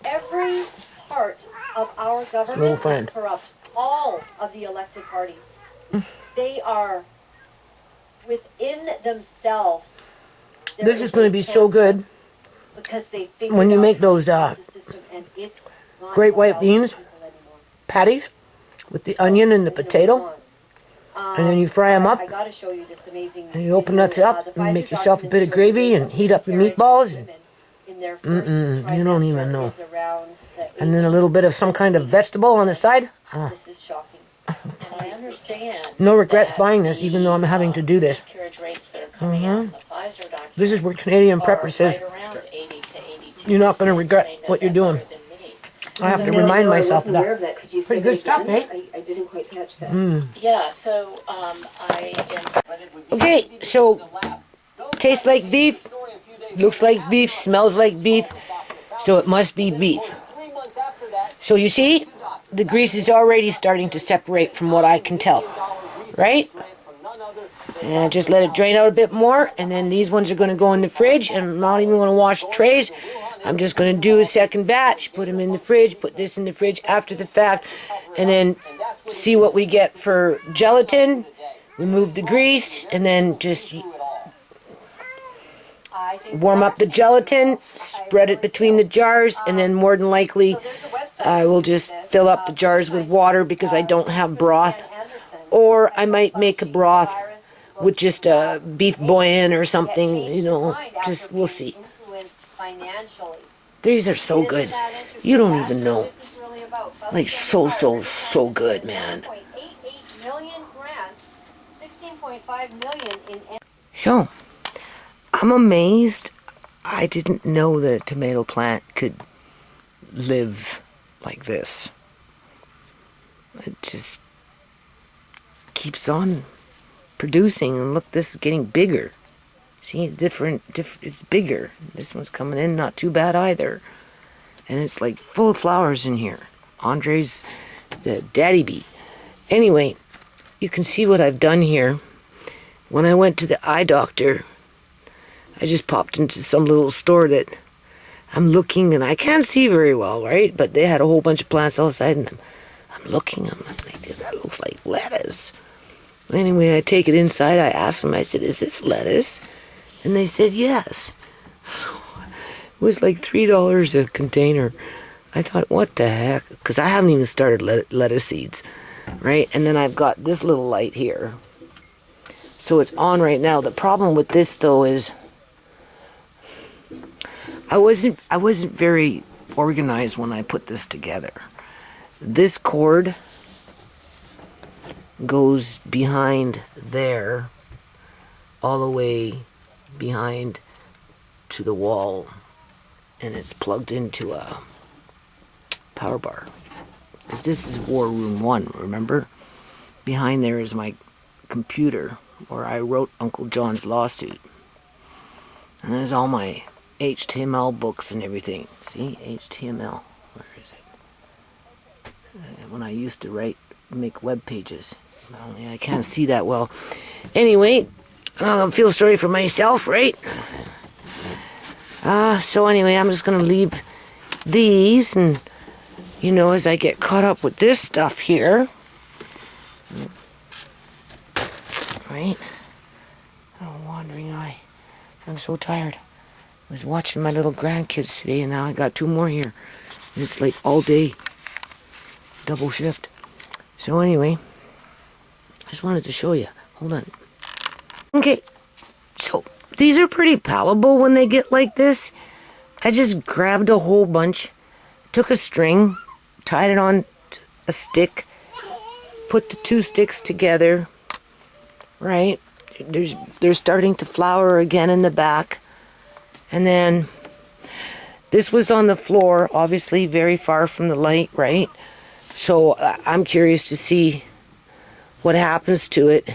every part of our government friend. is corrupt. All of the elected parties. They are within themselves. There This is going to be so cancer good. because they When you figured make out those, how to use the system, and it's not great white about beans, people anymore. patties with the onion and the They know potato, it's on. and then you fry them up, I gotta show you this amazing. and you open video. that up, The and Pfizer make yourself a bit of documents gravy, show and heat up your miscarriage meatballs, women and, in their first you don't trimester even know. is around the and then a little bit of some kind of vegetable on the side. Oh, This is shocking. And I understand. no regrets that buying this, even though I'm having to do this. Miscarriage rates that are coming out in the Pfizer documents. This is where Canadian Prepper are says, right around 80 to 82%. you're not going to regret They know what you're that doing. better than me. I have to remind myself of that. Could you Pretty say good that stuff, again? eh? I didn't quite catch that. Yeah, so I am. Okay, so tastes like beef, looks like beef, smells like beef, so it must be beef. So you see, the grease is already starting to separate from what I can tell, right? And just let it drain out a bit more. And then these ones are going to go in the fridge. And I'm not even going to wash the trays. I'm just going to do a second batch. Put them in the fridge. Put this in the fridge after the fact. And then see what we get for gelatin. Remove the grease. And then just warm up the gelatin. Spread it between the jars. And then more than likely I will just fill up the jars with water because I don't have broth. Or I might make a broth with just a beef bouillon or something, you know, just we'll see. These are so good. You don't even know. Like so good, man. So, I'm amazed. I didn't know that a tomato plant could live like this. It just keeps on producing, and look, this is getting bigger. See, different, it's bigger. This one's coming in not too bad either, and it's like full of flowers in here. Andre's the daddy bee. Anyway, you can see what I've done here. When I went to the eye doctor, I just popped into some little store that I'm looking, and I can't see very well, right? But they had a whole bunch of plants outside, and I'm looking, I'm like, that looks like lettuce. Anyway, I take it inside. I asked them, I said, is this lettuce? And they said, yes. It was like $3 a container. I thought, what the heck? Because I haven't even started lettuce seeds, right? And then I've got this little light here. So it's on right now. The problem with this, though, is I wasn't very organized when I put this together. This cord goes behind there, all the way behind to the wall, and it's plugged into a power bar. Because this is War Room 1, remember? Behind there is my computer where I wrote Uncle John's lawsuit. And there's all my HTML books and everything. See? HTML. Where is it? When I used to make web pages. I can't see that well. Anyway, I feel sorry for myself, right? So anyway, I'm just going to leave these, and, you know, as I get caught up with this stuff here. Right? Oh, wandering eye. I'm so tired. I was watching my little grandkids today, and now I got 2 more here. And it's like all day. Double shift. So anyway, I just wanted to show you. Hold on. Okay, so these are pretty palatable when they get like this. I just grabbed a whole bunch, took a string, tied it on a stick, put the 2 sticks together, right? They're starting to flower again in the back. And then this was on the floor, obviously very far from the light, right? So I'm curious to see what happens to it.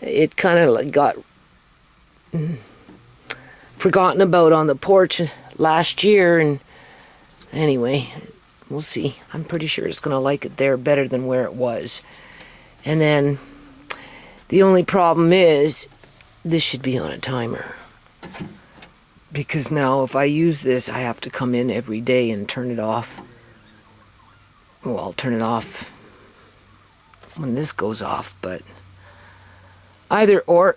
It kind of like got forgotten about on the porch last year, and anyway, we'll see. I'm pretty sure it's going to like it there better than where it was. And then the only problem is this should be on a timer. Because now if I use this, I have to come in every day and turn it off. Well, I'll turn it off when this goes off, but either or,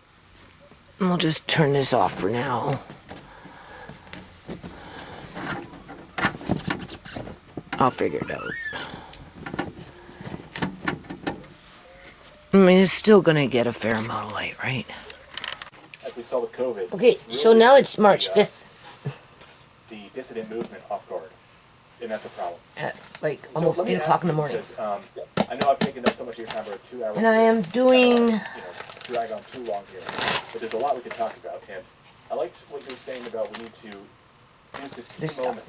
I'll just turn this off for now. I'll figure it out. I mean, it's still gonna get a fair amount of light, right? As we saw with COVID. Okay, so now it's March 5th. The dissident movement off guard. And that's a problem. At like almost 8 o'clock in the morning. I know I've taken up so much of your time for 2 hours. And I am doing... drag on too long here. But there's a lot we could talk about. And I liked what you were saying about we need to use this key moment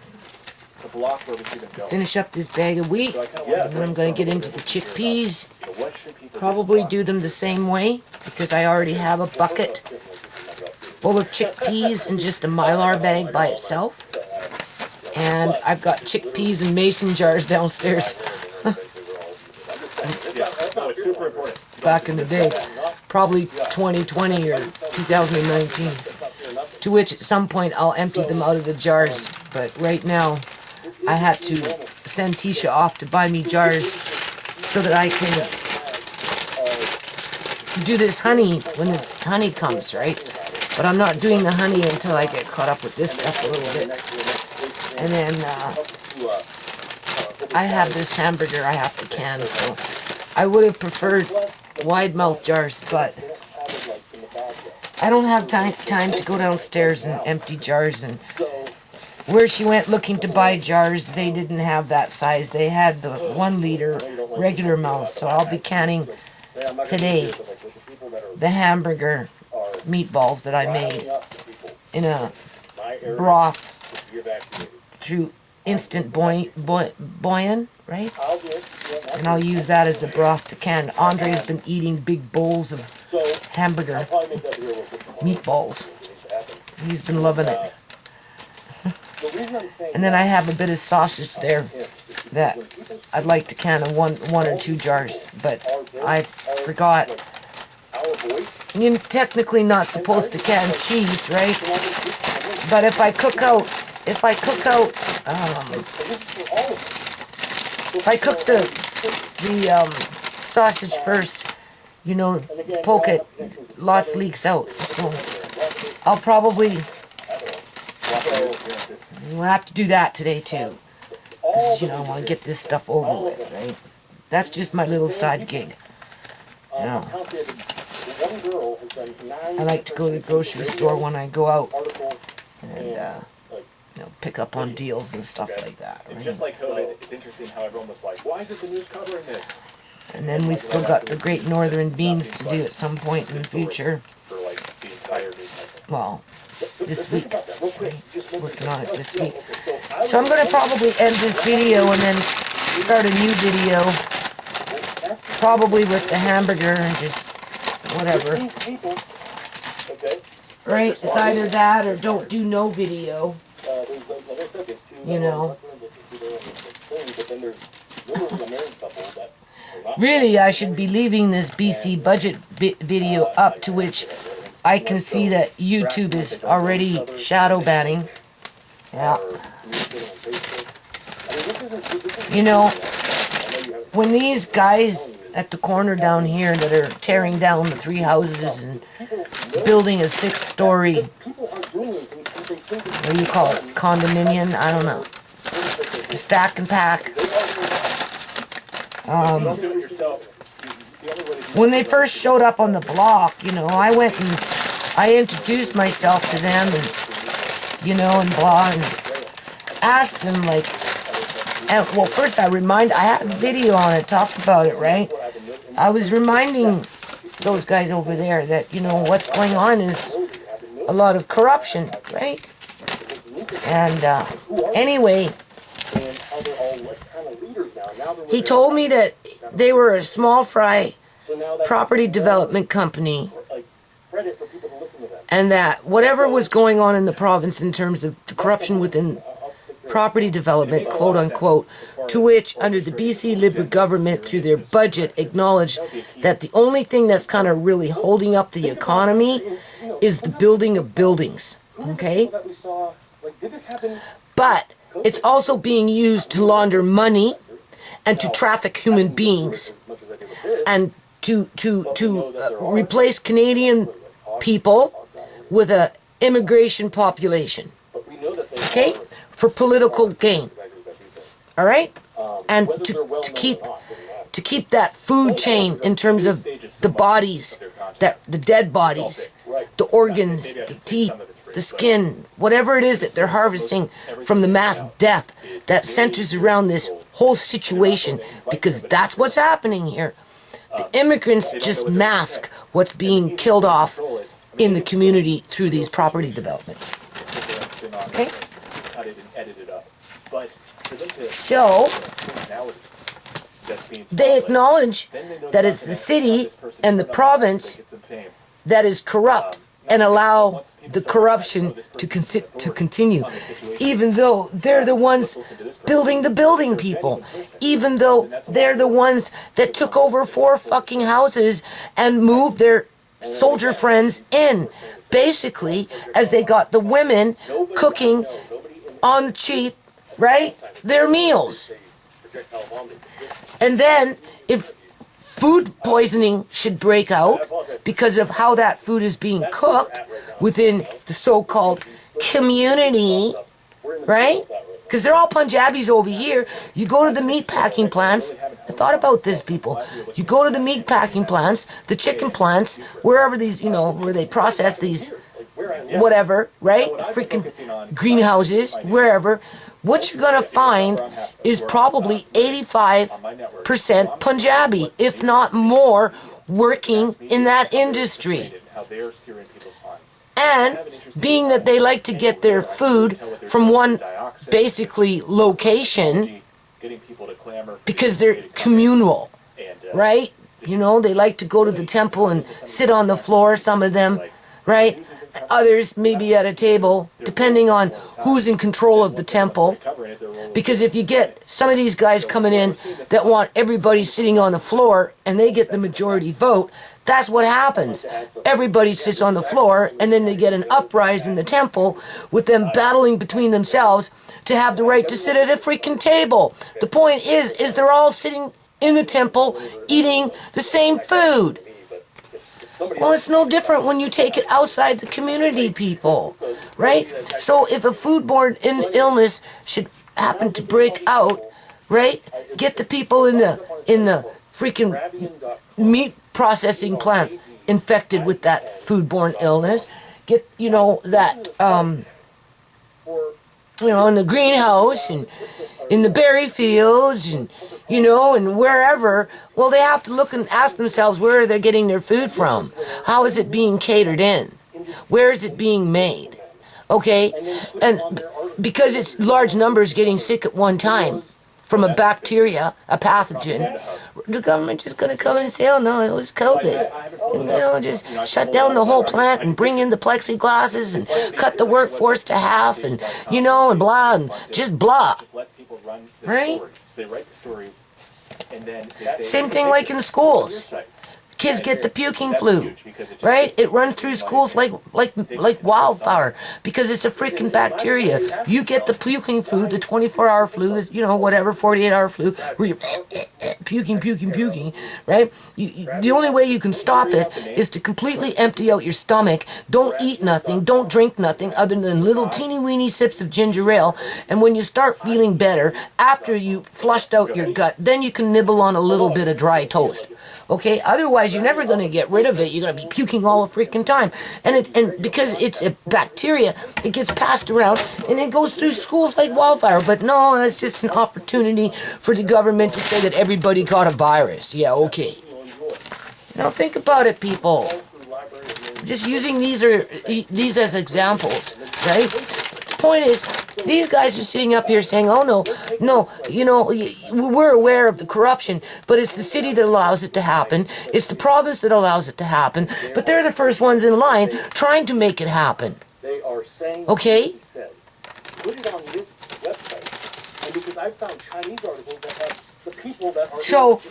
to block where we see them going. Finish up this bag of wheat. So I kinda wanted And then I'm going to get into the chickpeas. what should people Probably do them the same way, because I already have a bucket full of chickpeas and just a Mylar bag by itself. And I've got chickpeas and mason jars downstairs. Yeah, no, it's super important. Back in the day. probably 2020 or 2019. To which at some point I'll empty them out of the jars. But right now, I had to send Tisha off to buy me jars so that I can do this honey when this honey comes, right? But I'm not doing the honey until I get caught up with this stuff a little bit. And then I have this hamburger I have to can, so I would have preferred wide mouth jars, but I don't have time to go downstairs and empty jars. And where she went looking to buy jars, they didn't have that size. They had the 1 liter regular mouth, so I'll be canning today the hamburger meatballs that I made in a broth through instant bouillon, right? And I'll use that as a broth to can. Andre's been eating big bowls of hamburger meatballs. He's been loving it. And then I have a bit of sausage there that I'd like to can in one or two jars, but I forgot. You're technically not supposed to can cheese, right? But if I cook out the sausage first, you know, poke it, lots leaks out. So I'll probably we'll have to do that today too. 'Cause, you know, I want to get this stuff over with, right? That's just my little side gig. Now, I like to go to the grocery store when I go out and you know, pick up on deals and stuff like that. And just like COVID, it's interesting how everyone was like, why is it the news covering this? And then we still got the Great Northern Beans to do at some point in the future. For like the entire news cycle. Well, this week. Working on it this week. So I'm going to probably end this video and then start a new video. Probably with the hamburger and just whatever. Right? It's either that or don't do no video. You know. Really, I should be leaving this BC budget video up, to which I can see that YouTube is already shadow banning. Yeah. You know, when these guys at the corner down here that are tearing down the 3 houses and building a 6-story, what do you call it, condominium? I don't know. Stack and pack. When they first showed up on the block, you know, I went and I introduced myself to them and, you know, and blah, and asked them, like, and, well, first I had a video on it, talked about it, right? I was reminding those guys over there that, you know, what's going on is a lot of corruption, right? And anyway, he told me that they were a small fry property development company, and that whatever was going on in the province in terms of the corruption within property development, quote unquote, to which under the BC Liberal government through their budget acknowledged that the only thing that's kind of really holding up the economy is the building of buildings, okay? But it's also being used to launder money and to traffic human beings and to replace Canadian people with a immigration population, okay, for political gain, all right, and to keep that food chain in terms of the bodies, that the dead bodies, the organs, the teeth, the skin, whatever it is that they're harvesting from the mass death that centers around this whole situation, because that's what's happening here. The immigrants just mask what's being killed off in the community through these property development. Okay? So, they acknowledge that it's the city and the province that is corrupt and allow the corruption to continue, even though they're the ones building the building, people, even though they're the ones that took over 4 fucking houses and moved their soldier friends in, basically, as they got the women cooking on the cheap, right, their meals. And then, if food poisoning should break out because of how that food is being cooked within the so-called community, right? Because they're all Punjabis over here. You go to the meat packing plants. I thought about this, people. You go to the meat packing plants, the chicken plants, wherever these, you know, where they process these, whatever, right? Freaking greenhouses, wherever. What you're going to find is probably 85% Punjabi, if not more, working in that industry. And being that they like to get their food from one, basically, location, because they're communal, right? You know, they like to go to the temple and sit on the floor, some of them, right? Others maybe at a table, depending on who's in control of the temple. Because if you get some of these guys coming in that want everybody sitting on the floor and they get the majority vote, that's what happens. Everybody sits on the floor and then they get an uprising in the temple with them battling between themselves to have the right to sit at a freaking table. The point is they're all sitting in the temple eating the same food. Well, it's no different when you take it outside the community, people, right? So if a foodborne illness should happen to break out, right? Get the people in the freaking meat processing plant infected with that foodborne illness. Get, you know, that you know, in the greenhouse and in the berry fields and, you know, and wherever. Well, they have to look and ask themselves, where are they getting their food from? How is it being catered in? Where is it being made? Okay? And because it's large numbers getting sick at one time from a bacteria, a pathogen, the government just going to come and say, oh no, it was COVID. And, you know, just shut down the whole plant and bring in the plexiglasses and cut the workforce to half and, you know, and blah, and just blah. Right? They write the stories, and then same thing like in schools. Kids get the puking flu, right? It runs through schools like wildfire because it's a freaking bacteria. You get the puking flu, the 24-hour flu, you know, whatever, 48-hour flu, where you're puking, right? The only way you can stop it is to completely empty out your stomach. Don't eat nothing, don't drink nothing other than little teeny-weeny sips of ginger ale. And when you start feeling better, after you flushed out your gut, then you can nibble on a little bit of dry toast. Okay, otherwise you're never going to get rid of it. You're going to be puking all the freaking time. And because it's a bacteria, it gets passed around and it goes through schools like wildfire. But no, it's just an opportunity for the government to say that everybody got a virus. Yeah, okay. Now think about it, people. Just using these as examples, right? The point is, these guys are sitting up here saying, oh no, you know, we're aware of the corruption, but it's the city that allows it to happen. It's the province that allows it to happen, but they're the first ones in line trying to make it happen. They are saying, okay? Put it on this website, and because I've found Chinese articles that have the people that are... So,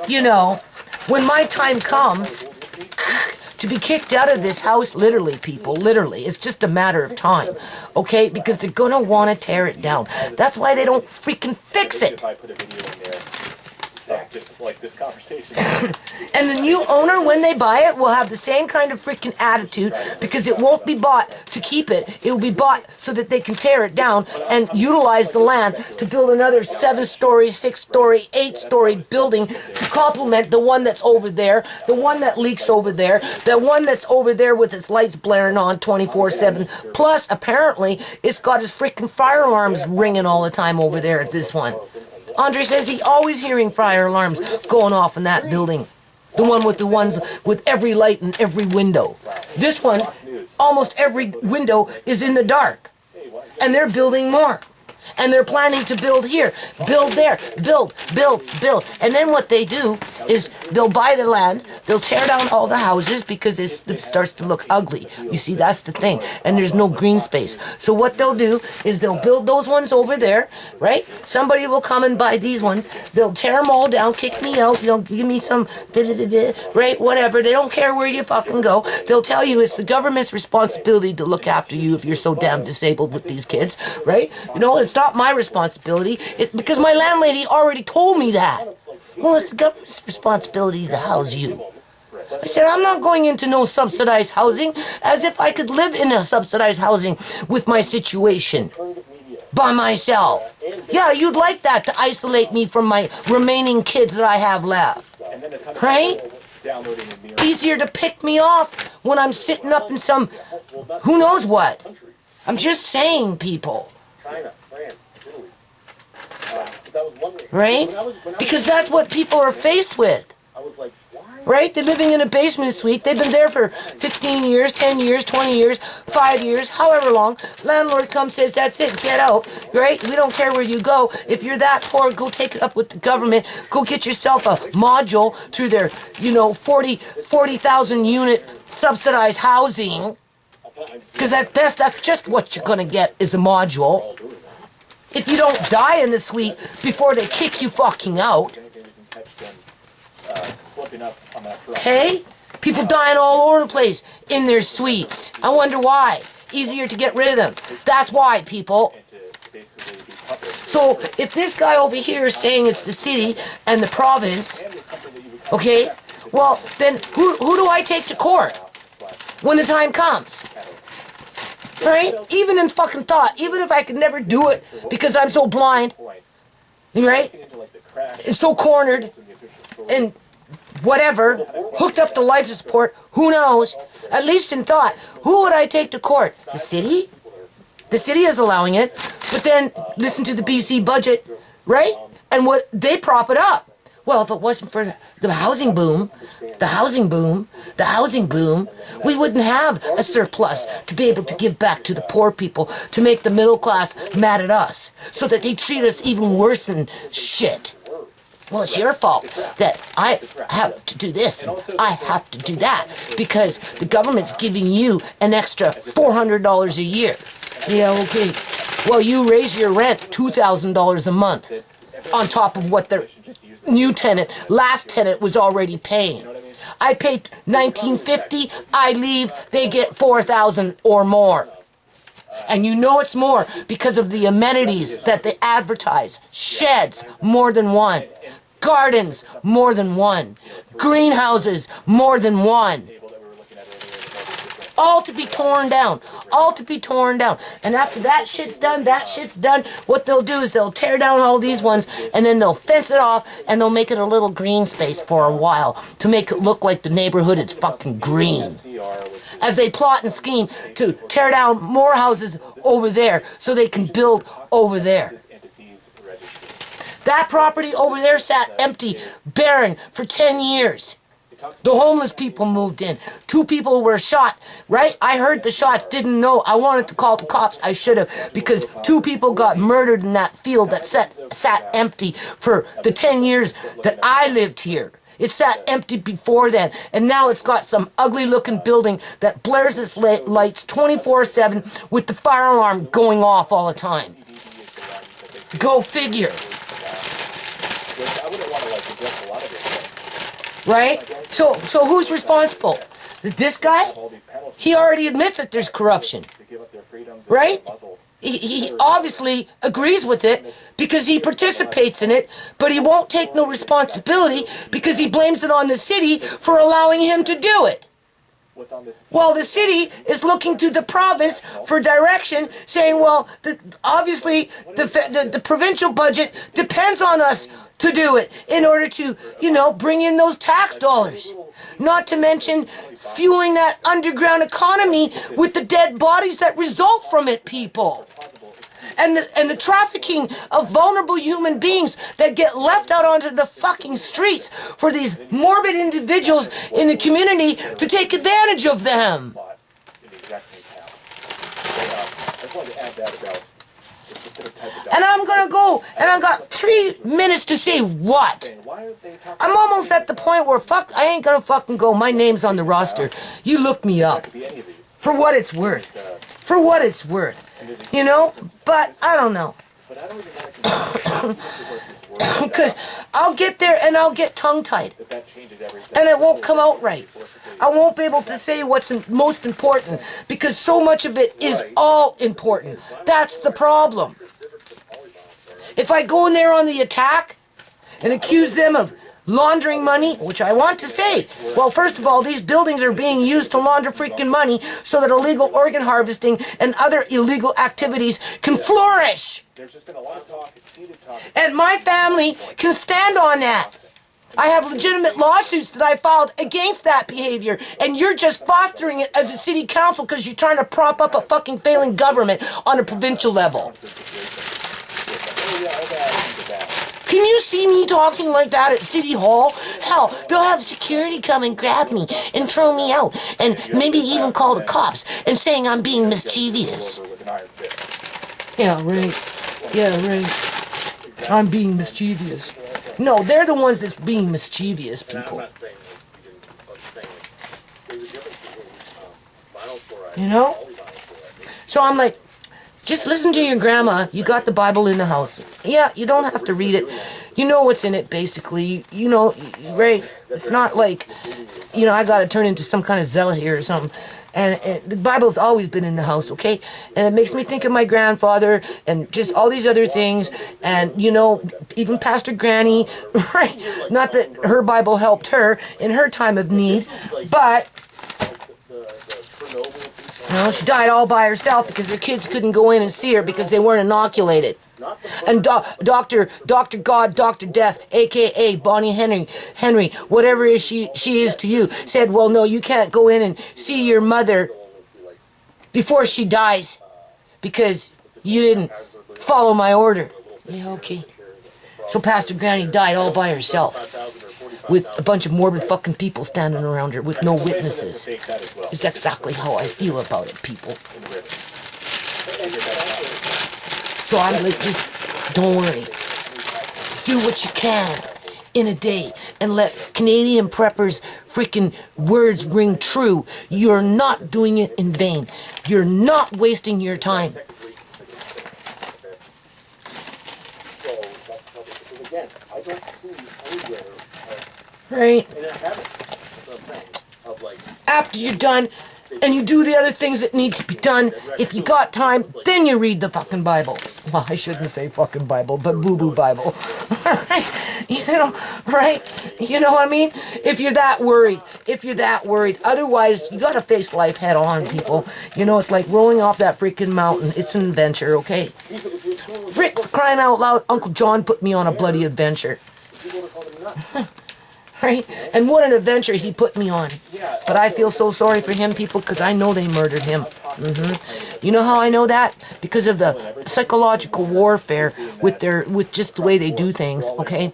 you know, when my time comes to be kicked out of this house, literally, people, literally, it's just a matter of time, okay? Because they're gonna want to tear it down. That's why they don't freaking fix it. If I put a video in there, just like this conversation. And the new owner, when they buy it, will have the same kind of freaking attitude because it won't be bought to keep it. It will be bought so that they can tear it down and utilize the land to build another 7-story, 6-story, 8-story building to complement the one that's over there, the one that leaks over there, the one that's over there with its lights blaring on 24/7. Plus, apparently, it's got his freaking fire alarms ringing all the time over there at this one. Andre says he's always hearing fire alarms going off in that building. The one with every light in every window. This one, almost every window is in the dark. And they're building more. And they're planning to build here, build there, build. And then what they do is they'll buy the land, they'll tear down all the houses because it starts to look ugly. You see, that's the thing. And there's no green space. So what they'll do is they'll build those ones over there, right? Somebody will come and buy these ones. They'll tear them all down, kick me out, give me some, right? Whatever. They don't care where you fucking go. They'll tell you it's the government's responsibility to look after you if you're so damn disabled with these kids, right? You know, it's not my responsibility. It's because my landlady already told me that. Well, it's the government's responsibility to house you. I said, I'm not going into no subsidized housing, as if I could live in a subsidized housing with my situation by myself. Yeah, you'd like that, to isolate me from my remaining kids that I have left, right? Easier to pick me off when I'm sitting up in some who knows what. I'm just saying, people. China, France, Italy. Right? Because that's what people are faced with. Right? They're living in a basement suite. They've been there for 15 years, 10 years, 20 years, 5 years, however long. Landlord comes, says, that's it, get out. Right? We don't care where you go. If you're that poor, go take it up with the government. Go get yourself a module through their, 40,000 unit subsidized housing. Because that's just what you're going to get is a module. If you don't die in the suite before they kick you fucking out. Okay? People dying all over the place in their suites. I wonder why. Easier to get rid of them. That's why, people. So, if this guy over here is saying it's the city and the province, okay, well, then who do I take to court when the time comes? Right? Even in fucking thought, even if I could never do it because I'm so blind, right? And so cornered, and whatever, hooked up to life support, who knows? At least in thought, who would I take to court? The city? The city is allowing it, but then listen to the BC budget, right? And what they prop it up. Well, if it wasn't for the housing boom, we wouldn't have a surplus to be able to give back to the poor people, to make the middle class mad at us, so that they treat us even worse than shit. Well, it's your fault that I have to do this and I have to do that because the government's giving you an extra $400 a year. Yeah, okay. Well, you raise your rent $2,000 a month on top of what the last tenant was already paying. I paid $1,950, I leave, they get $4,000 or more. And you know it's more because of the amenities that they advertise. Sheds, more than one. Gardens, more than one. Greenhouses, more than one. All to be torn down. All to be torn down. And after that shit's done, what they'll do is they'll tear down all these ones and then they'll fence it off and they'll make it a little green space for a while to make it look like the neighborhood is fucking green. As they plot and scheme to tear down more houses over there so they can build over there. That property over there sat empty, barren, for 10 years. The homeless people moved in. 2 people were shot, right? I heard the shots, didn't know. I wanted to call the cops. I should have, because 2 people got murdered in that field that sat empty for the 10 years that I lived here. It sat empty before then, and now it's got some ugly-looking building that blares its lights 24/7 with the fire alarm going off all the time. Go figure. Right? So who's responsible? This guy? He already admits that there's corruption. Right? He obviously agrees with it because he participates in it, but he won't take no responsibility because he blames it on the city for allowing him to do it. Well, the city is looking to the province for direction, saying, well, obviously the provincial budget depends on us to do it in order to, bring in those tax dollars. Not to mention fueling that underground economy with the dead bodies that result from it, people. And the trafficking of vulnerable human beings that get left out onto the fucking streets for these morbid individuals in the community to take advantage of them. I just wanted to add that about the specific type of And I'm gonna go, and I got 3 minutes to say what? saying, why are they talking I'm almost at the point where, fuck, I ain't gonna fucking go. My name's on the roster. You look me up. Could be any of these. For what it's worth. For what it's worth. You know? But, I don't know. But I don't even want to Because I'll get there and I'll get tongue-tied. that changes everything. And it won't come out right. I won't be able to say what's most important because so much of it is all important. That's the problem. If I go in there on the attack and accuse them of laundering money, which I want to say, well, first of all, these buildings are being used to launder freaking money so that illegal organ harvesting and other illegal activities can flourish. There's just been a lot of talk, exceeded talk. And my family can stand on that. I have legitimate lawsuits that I filed against that behavior, and you're just fostering it as a city council because you're trying to prop up a fucking failing government on a provincial level. Can you see me talking like that at City Hall? Hell, they'll have security come and grab me and throw me out, and maybe even call the cops and saying I'm being mischievous. Yeah, right. Yeah, right. I'm being mischievous. No, they're the ones that's being mischievous, people. You know? So I'm like, just listen to your grandma. You got the Bible in the house. Yeah, you don't have to read it. You know what's in it, basically. You know, right? It's not like, you know, I got to turn into some kind of zealot here or something. And the Bible's always been in the house, okay? And it makes me think of my grandfather and just all these other things. And, you know, even Pastor Granny, right? Not that her Bible helped her in her time of need, but... You know, she died all by herself because her kids couldn't go in and see her because they weren't inoculated. And Dr. God, Dr. Death, a.k.a. Bonnie Henry, whatever she is to you, said, well, no, you can't go in and see your mother before she dies because you didn't follow my order. Yeah, okay. So Pastor Granny died all by herself with a bunch of morbid fucking people standing around her with no witnesses. It's exactly how I feel about it, people. So I'm like, just don't worry. Do what you can in a day and let Canadian preppers' freaking words ring true. You're not doing it in vain. You're not wasting your time. Right? After you're done, and you do the other things that need to be done, if you got time, then you read the fucking Bible. Well, I shouldn't say fucking Bible, but boo-boo Bible. Right? You know, right? You know what I mean? If you're that worried. Otherwise, you gotta face life head on, people. You know, it's like rolling off that freaking mountain. It's an adventure, okay? Rick, for crying out loud, Uncle John put me on a bloody adventure. Right? And what an adventure he put me on. But I feel so sorry for him, people, because I know they murdered him. You know how I know that? Because of the psychological warfare with just the way they do things, okay?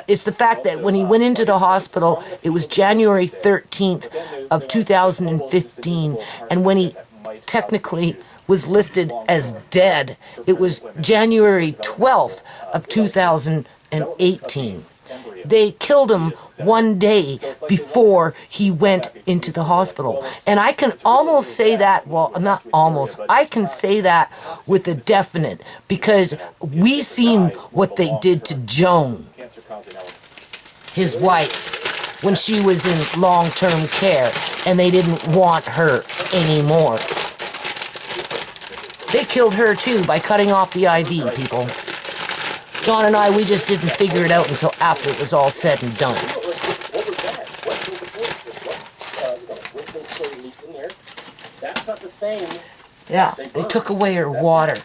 It's the fact that when he went into the hospital, it was January 13th of 2015, and when he technically was listed as dead, it was January 12th of 2018. They killed him one day before he went into the hospital. And I can almost say that, well, not almost, I can say that with a definite, because we seen what they did to Joan, his wife, when she was in long-term care, and they didn't want her anymore. They killed her too by cutting off the IV, people. John and I, we just didn't figure it out until after it was all said and done. Yeah, they took away her water.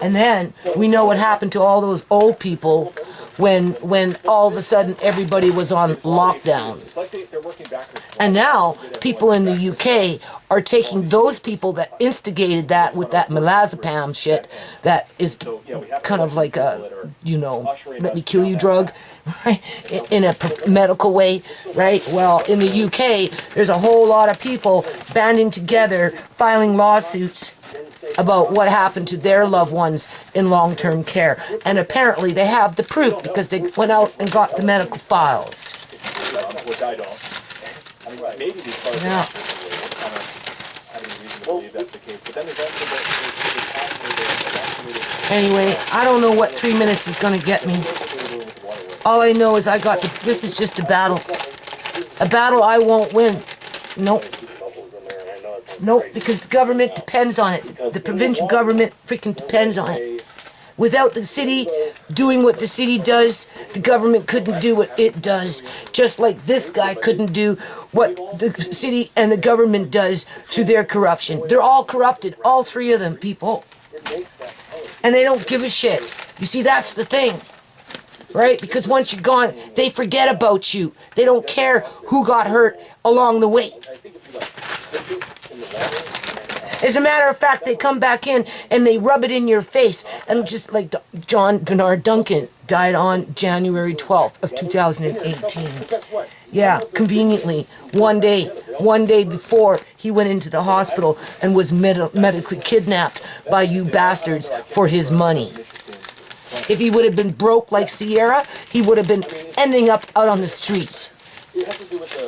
And then we know what happened to all those old people when all of a sudden everybody was on lockdown. And now people in the UK are taking those people that instigated that with that milazepam shit that is kind of like a, you know, let me kill you drug, right? In a medical way, right? Well, in the UK, there's a whole lot of people banding together, filing lawsuits about what happened to their loved ones in long-term care. And apparently they have the proof because they went out and got the medical files. Which I don't. I mean, maybe these cars Yeah. are kind of having a reason to believe that's the case. But then there's also Anyway, I don't know what 3 minutes is gonna get me. All I know is this is just a battle. A battle I won't win. Nope. Nope, because the government depends on it. The provincial government freaking depends on it. Without the city doing what the city does, the government couldn't do what it does. Just like this guy couldn't do what the city and the government does through their corruption. They're all corrupted, all three of them, people. And they don't give a shit. You see, that's the thing. Right? Because once you're gone, they forget about you. They don't care who got hurt along the way. As a matter of fact, they come back in and they rub it in your face. And just like John Bernard Duncan died on January 12th of 2018. Yeah, conveniently, one day before he went into the hospital and was medically kidnapped by you bastards for his money. If he would have been broke like Sierra, he would have been ending up out on the streets. It has to do with the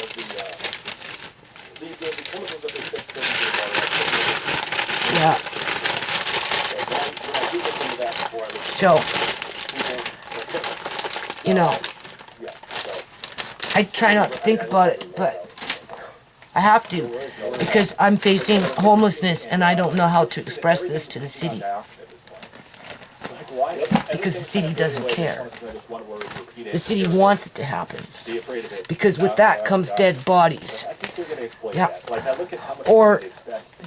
chemicals that they set straight into your Yeah. So, body. you know, I try not to think about it, but I have to, because I'm facing homelessness and I don't know how to express this to the city. Because the city doesn't care. The city wants it to happen. Because with that comes dead bodies. Yeah. Or,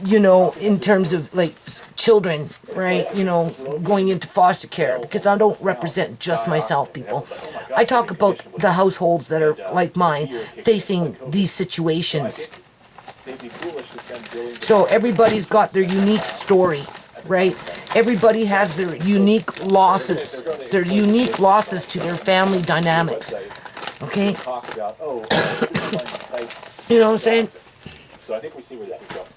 you know, in terms of like children, right? You know, going into foster care. Because I don't represent just myself, people. I talk about the households that are like mine, facing these situations. So everybody's got their unique story. Right? Everybody has their unique losses. Their unique losses to their family dynamics. Okay? You know what I'm saying? So I think we see where this is going.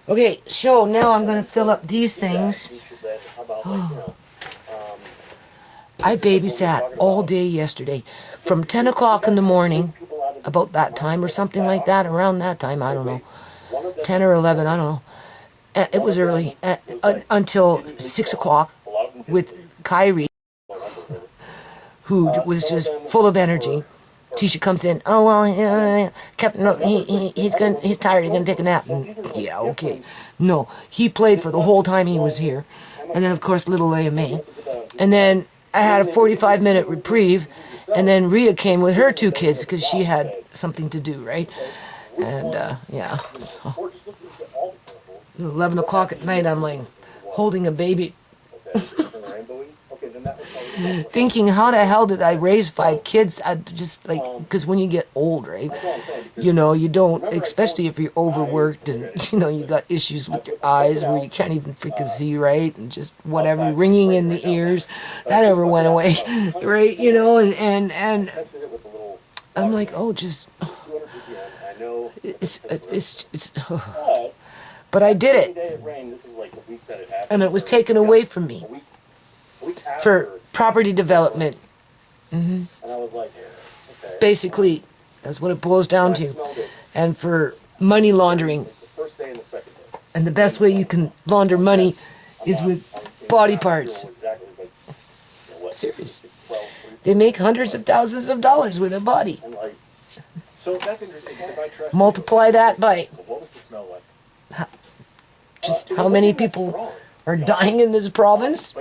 Okay, so now I'm going to fill up these things. I babysat all day yesterday. From 10 o'clock in the morning, about that time or something like that, around that time, I don't know. 10 or 11, I don't know. It was early, until 6 o'clock with Kyrie, who was just full of energy. Tisha comes in, oh, well, Captain, no, he's tired, he's going to take a nap. And, yeah, okay. No, he played for the whole time he was here. And then, of course, little AMA. And then I had a 45-minute reprieve, and then Rhea came with her two kids because she had something to do, right? And, yeah. So. 11 o'clock at night, I'm like holding a baby. Thinking, how the hell did I raise 5 kids? I just like, because when you get old, right? You know, you don't, especially if you're overworked and, you know, you got issues with your eyes where you can't even freaking see, right? And just whatever, ringing in the ears, that never went away, right? You know, and I'm like, oh, just, it's but I did it, and it was taken away from me for property development. Basically, that's what it boils down to. And for money laundering. And the best way you can launder money is with body parts. Seriously. They make hundreds of thousands of dollars with a body. Multiply that by just how many people are dying in this province,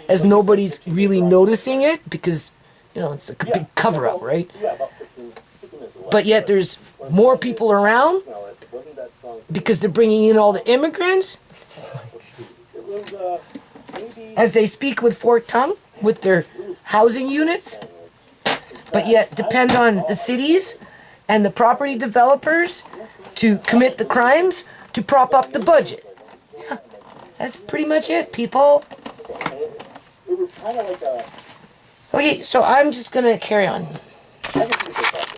as nobody's really noticing it, because, you know, it's a big cover-up, right? But yet there's more people around because they're bringing in all the immigrants, as they speak with forked tongue with their housing units, but yet depend on the cities and the property developers to commit the crimes to prop up the budget. Yeah, that's pretty much it, people. Okay, so I'm just gonna carry on.